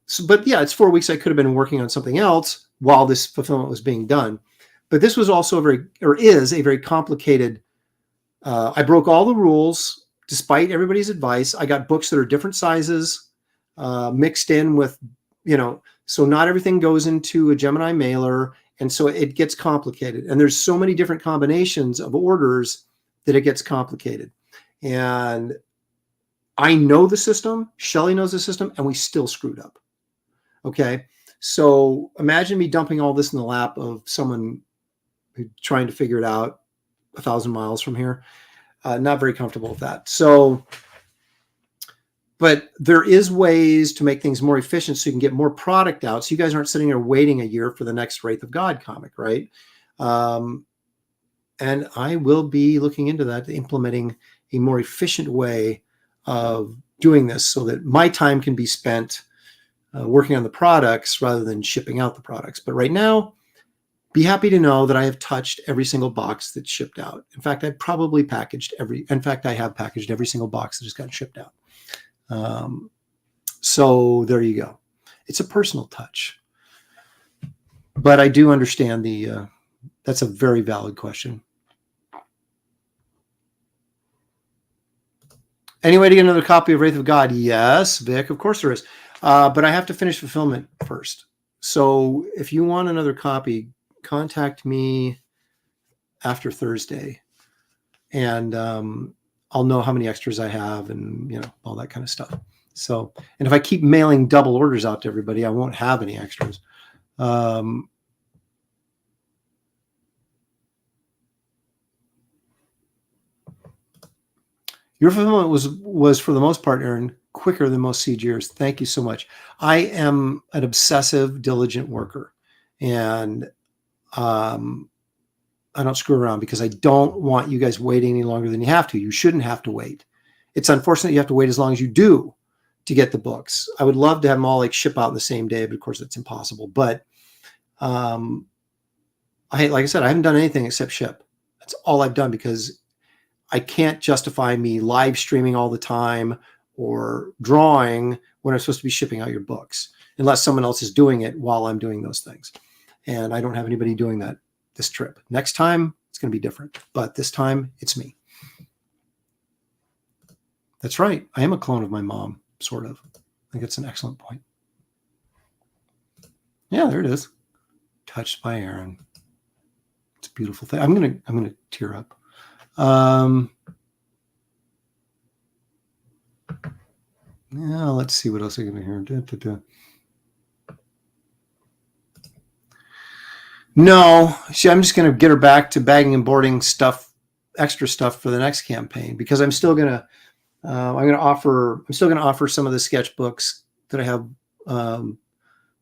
S2: yeah, it's 4 weeks. I could have been working on something else while this fulfillment was being done. But this was also is a very complicated. I broke all the rules despite everybody's advice. I got books that are different sizes, mixed in with, you know, so not everything goes into a Gemini mailer. And so it gets complicated. And there's so many different combinations of orders that it gets complicated. And I know the system, Shelley knows the system, and we still screwed up. Okay. So imagine me dumping all this in the lap of someone who's trying to figure it out 1,000 miles from here. Not very comfortable with that. So, but there is ways to make things more efficient so you can get more product out. So you guys aren't sitting there waiting a year for the next Wraith of God comic, right? And I will be looking into that, implementing a more efficient way of doing this so that my time can be spent working on the products rather than shipping out the products. But right now, be happy to know that I have touched every single box that's shipped out. In fact, I have packaged every single box that has gotten shipped out. So there you go. It's a personal touch. But I do understand that's a very valid question. Any way to get another copy of Wraith of God? Yes, Vic, of course there is. But I have to finish fulfillment first. So if you want another copy, contact me after Thursday, and I'll know how many extras I have and, you know, all that kind of stuff. So, and if I keep mailing double orders out to everybody, I won't have any extras. Your fulfillment was for the most part, Aaron, quicker than most CGers. Thank you so much. I am an obsessive, diligent worker, and I don't screw around because I don't want you guys waiting any longer than you have to. You shouldn't have to wait. It's unfortunate you have to wait as long as you do to get the books. I would love to have them all like ship out in the same day, but of course that's impossible. But like I said, I haven't done anything except ship. That's all I've done because I can't justify me live streaming all the time or drawing when I'm supposed to be shipping out your books, unless someone else is doing it while I'm doing those things. And I don't have anybody doing that this trip. Next time, it's going to be different. But this time, it's me. That's right. I am a clone of my mom, sort of. I think it's an excellent point. Yeah, there it is. Touched by Aaron. It's a beautiful thing. I'm gonna tear up. Yeah, let's see what else I can hear. No, I'm just going to get her back to bagging and boarding stuff, extra stuff for the next campaign, because I'm still going to offer some of the sketchbooks that I have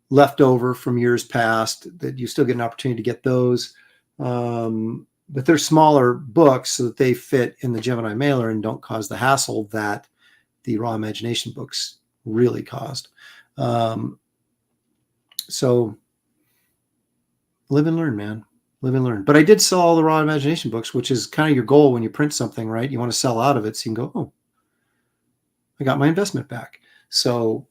S2: left over from years past that you still get an opportunity to get those. But they're smaller books so that they fit in the Gemini mailer and don't cause the hassle that the Raw Imagination books really caused. So live and learn, man. Live and learn. But I did sell all the Raw Imagination books, which is kind of your goal when you print something, right? You want to sell out of it so you can go, oh, I got my investment back. So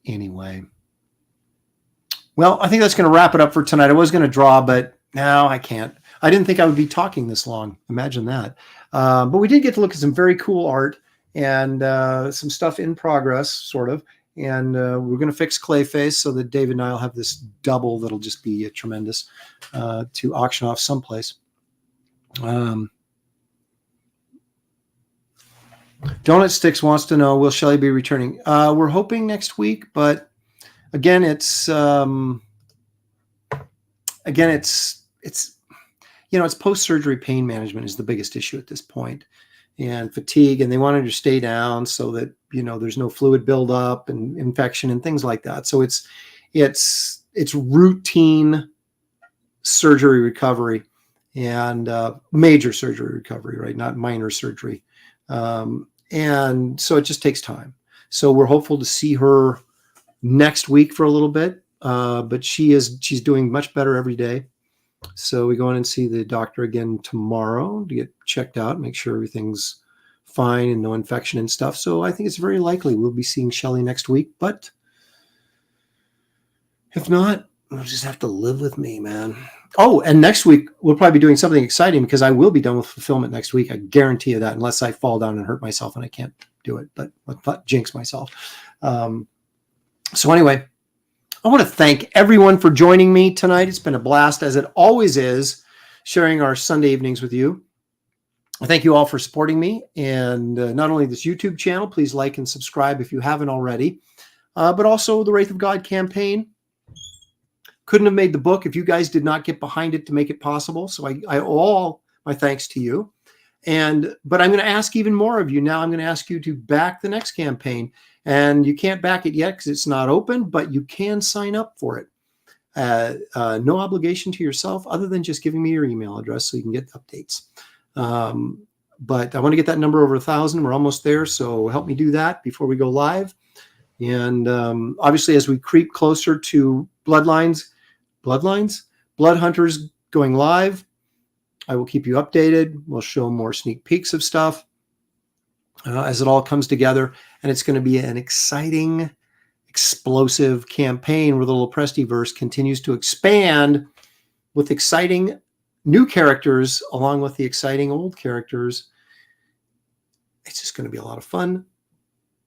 S2: anyway. Well, I think that's going to wrap it up for tonight. I was going to draw, but now I can't. I didn't think I would be talking this long. Imagine that. But we did get to look at some very cool art and some stuff in progress, sort of. And we're going to fix Clayface so that David and I will have this double that'll just be tremendous to auction off someplace. Donut Sticks wants to know, will Shelley be returning? We're hoping next week, but again, it's post-surgery pain management is the biggest issue at this point, and fatigue, and they want her to stay down so that, you know, there's no fluid buildup and infection and things like that. So it's routine surgery recovery and major surgery recovery, right? Not minor surgery. And so it just takes time. So we're hopeful to see her next week for a little bit, but she's doing much better every day. So we go in and see the doctor again tomorrow to get checked out, make sure everything's fine and no infection and stuff. So I think it's very likely we'll be seeing Shelly next week. But if not, we'll just have to live with me, man. Oh, and next week we'll probably be doing something exciting because I will be done with fulfillment next week. I guarantee you that, unless I fall down and hurt myself and I can't do it. But let's not jinx myself. So anyway, I want to thank everyone for joining me tonight. It's been a blast, as it always is, sharing our Sunday evenings with you. I thank you all for supporting me, and not only this YouTube channel, please like and subscribe if you haven't already, but also the Wraith of God campaign. Couldn't have made the book if you guys did not get behind it to make it possible. So I owe all my thanks to you. But I'm going to ask even more of you now. I'm going to ask you to back the next campaign. And you can't back it yet because it's not open, but you can sign up for it. No obligation to yourself other than just giving me your email address so you can get updates. But I want to get that number over 1,000. We're almost there. So help me do that before we go live. And obviously, as we creep closer to Blood Hunters going live, I will keep you updated. We'll show more sneak peeks of stuff as it all comes together. And it's going to be an exciting, explosive campaign where the little Prestiverse continues to expand with exciting new characters along with the exciting old characters. It's just going to be a lot of fun.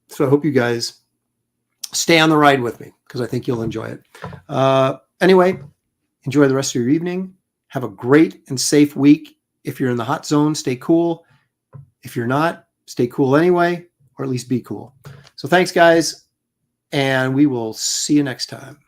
S2: So I hope you guys stay on the ride with me because I think you'll enjoy it. Anyway, enjoy the rest of your evening. Have a great and safe week. If you're in the hot zone, stay cool. If you're not, stay cool anyway, or at least be cool. So thanks, guys, and we will see you next time.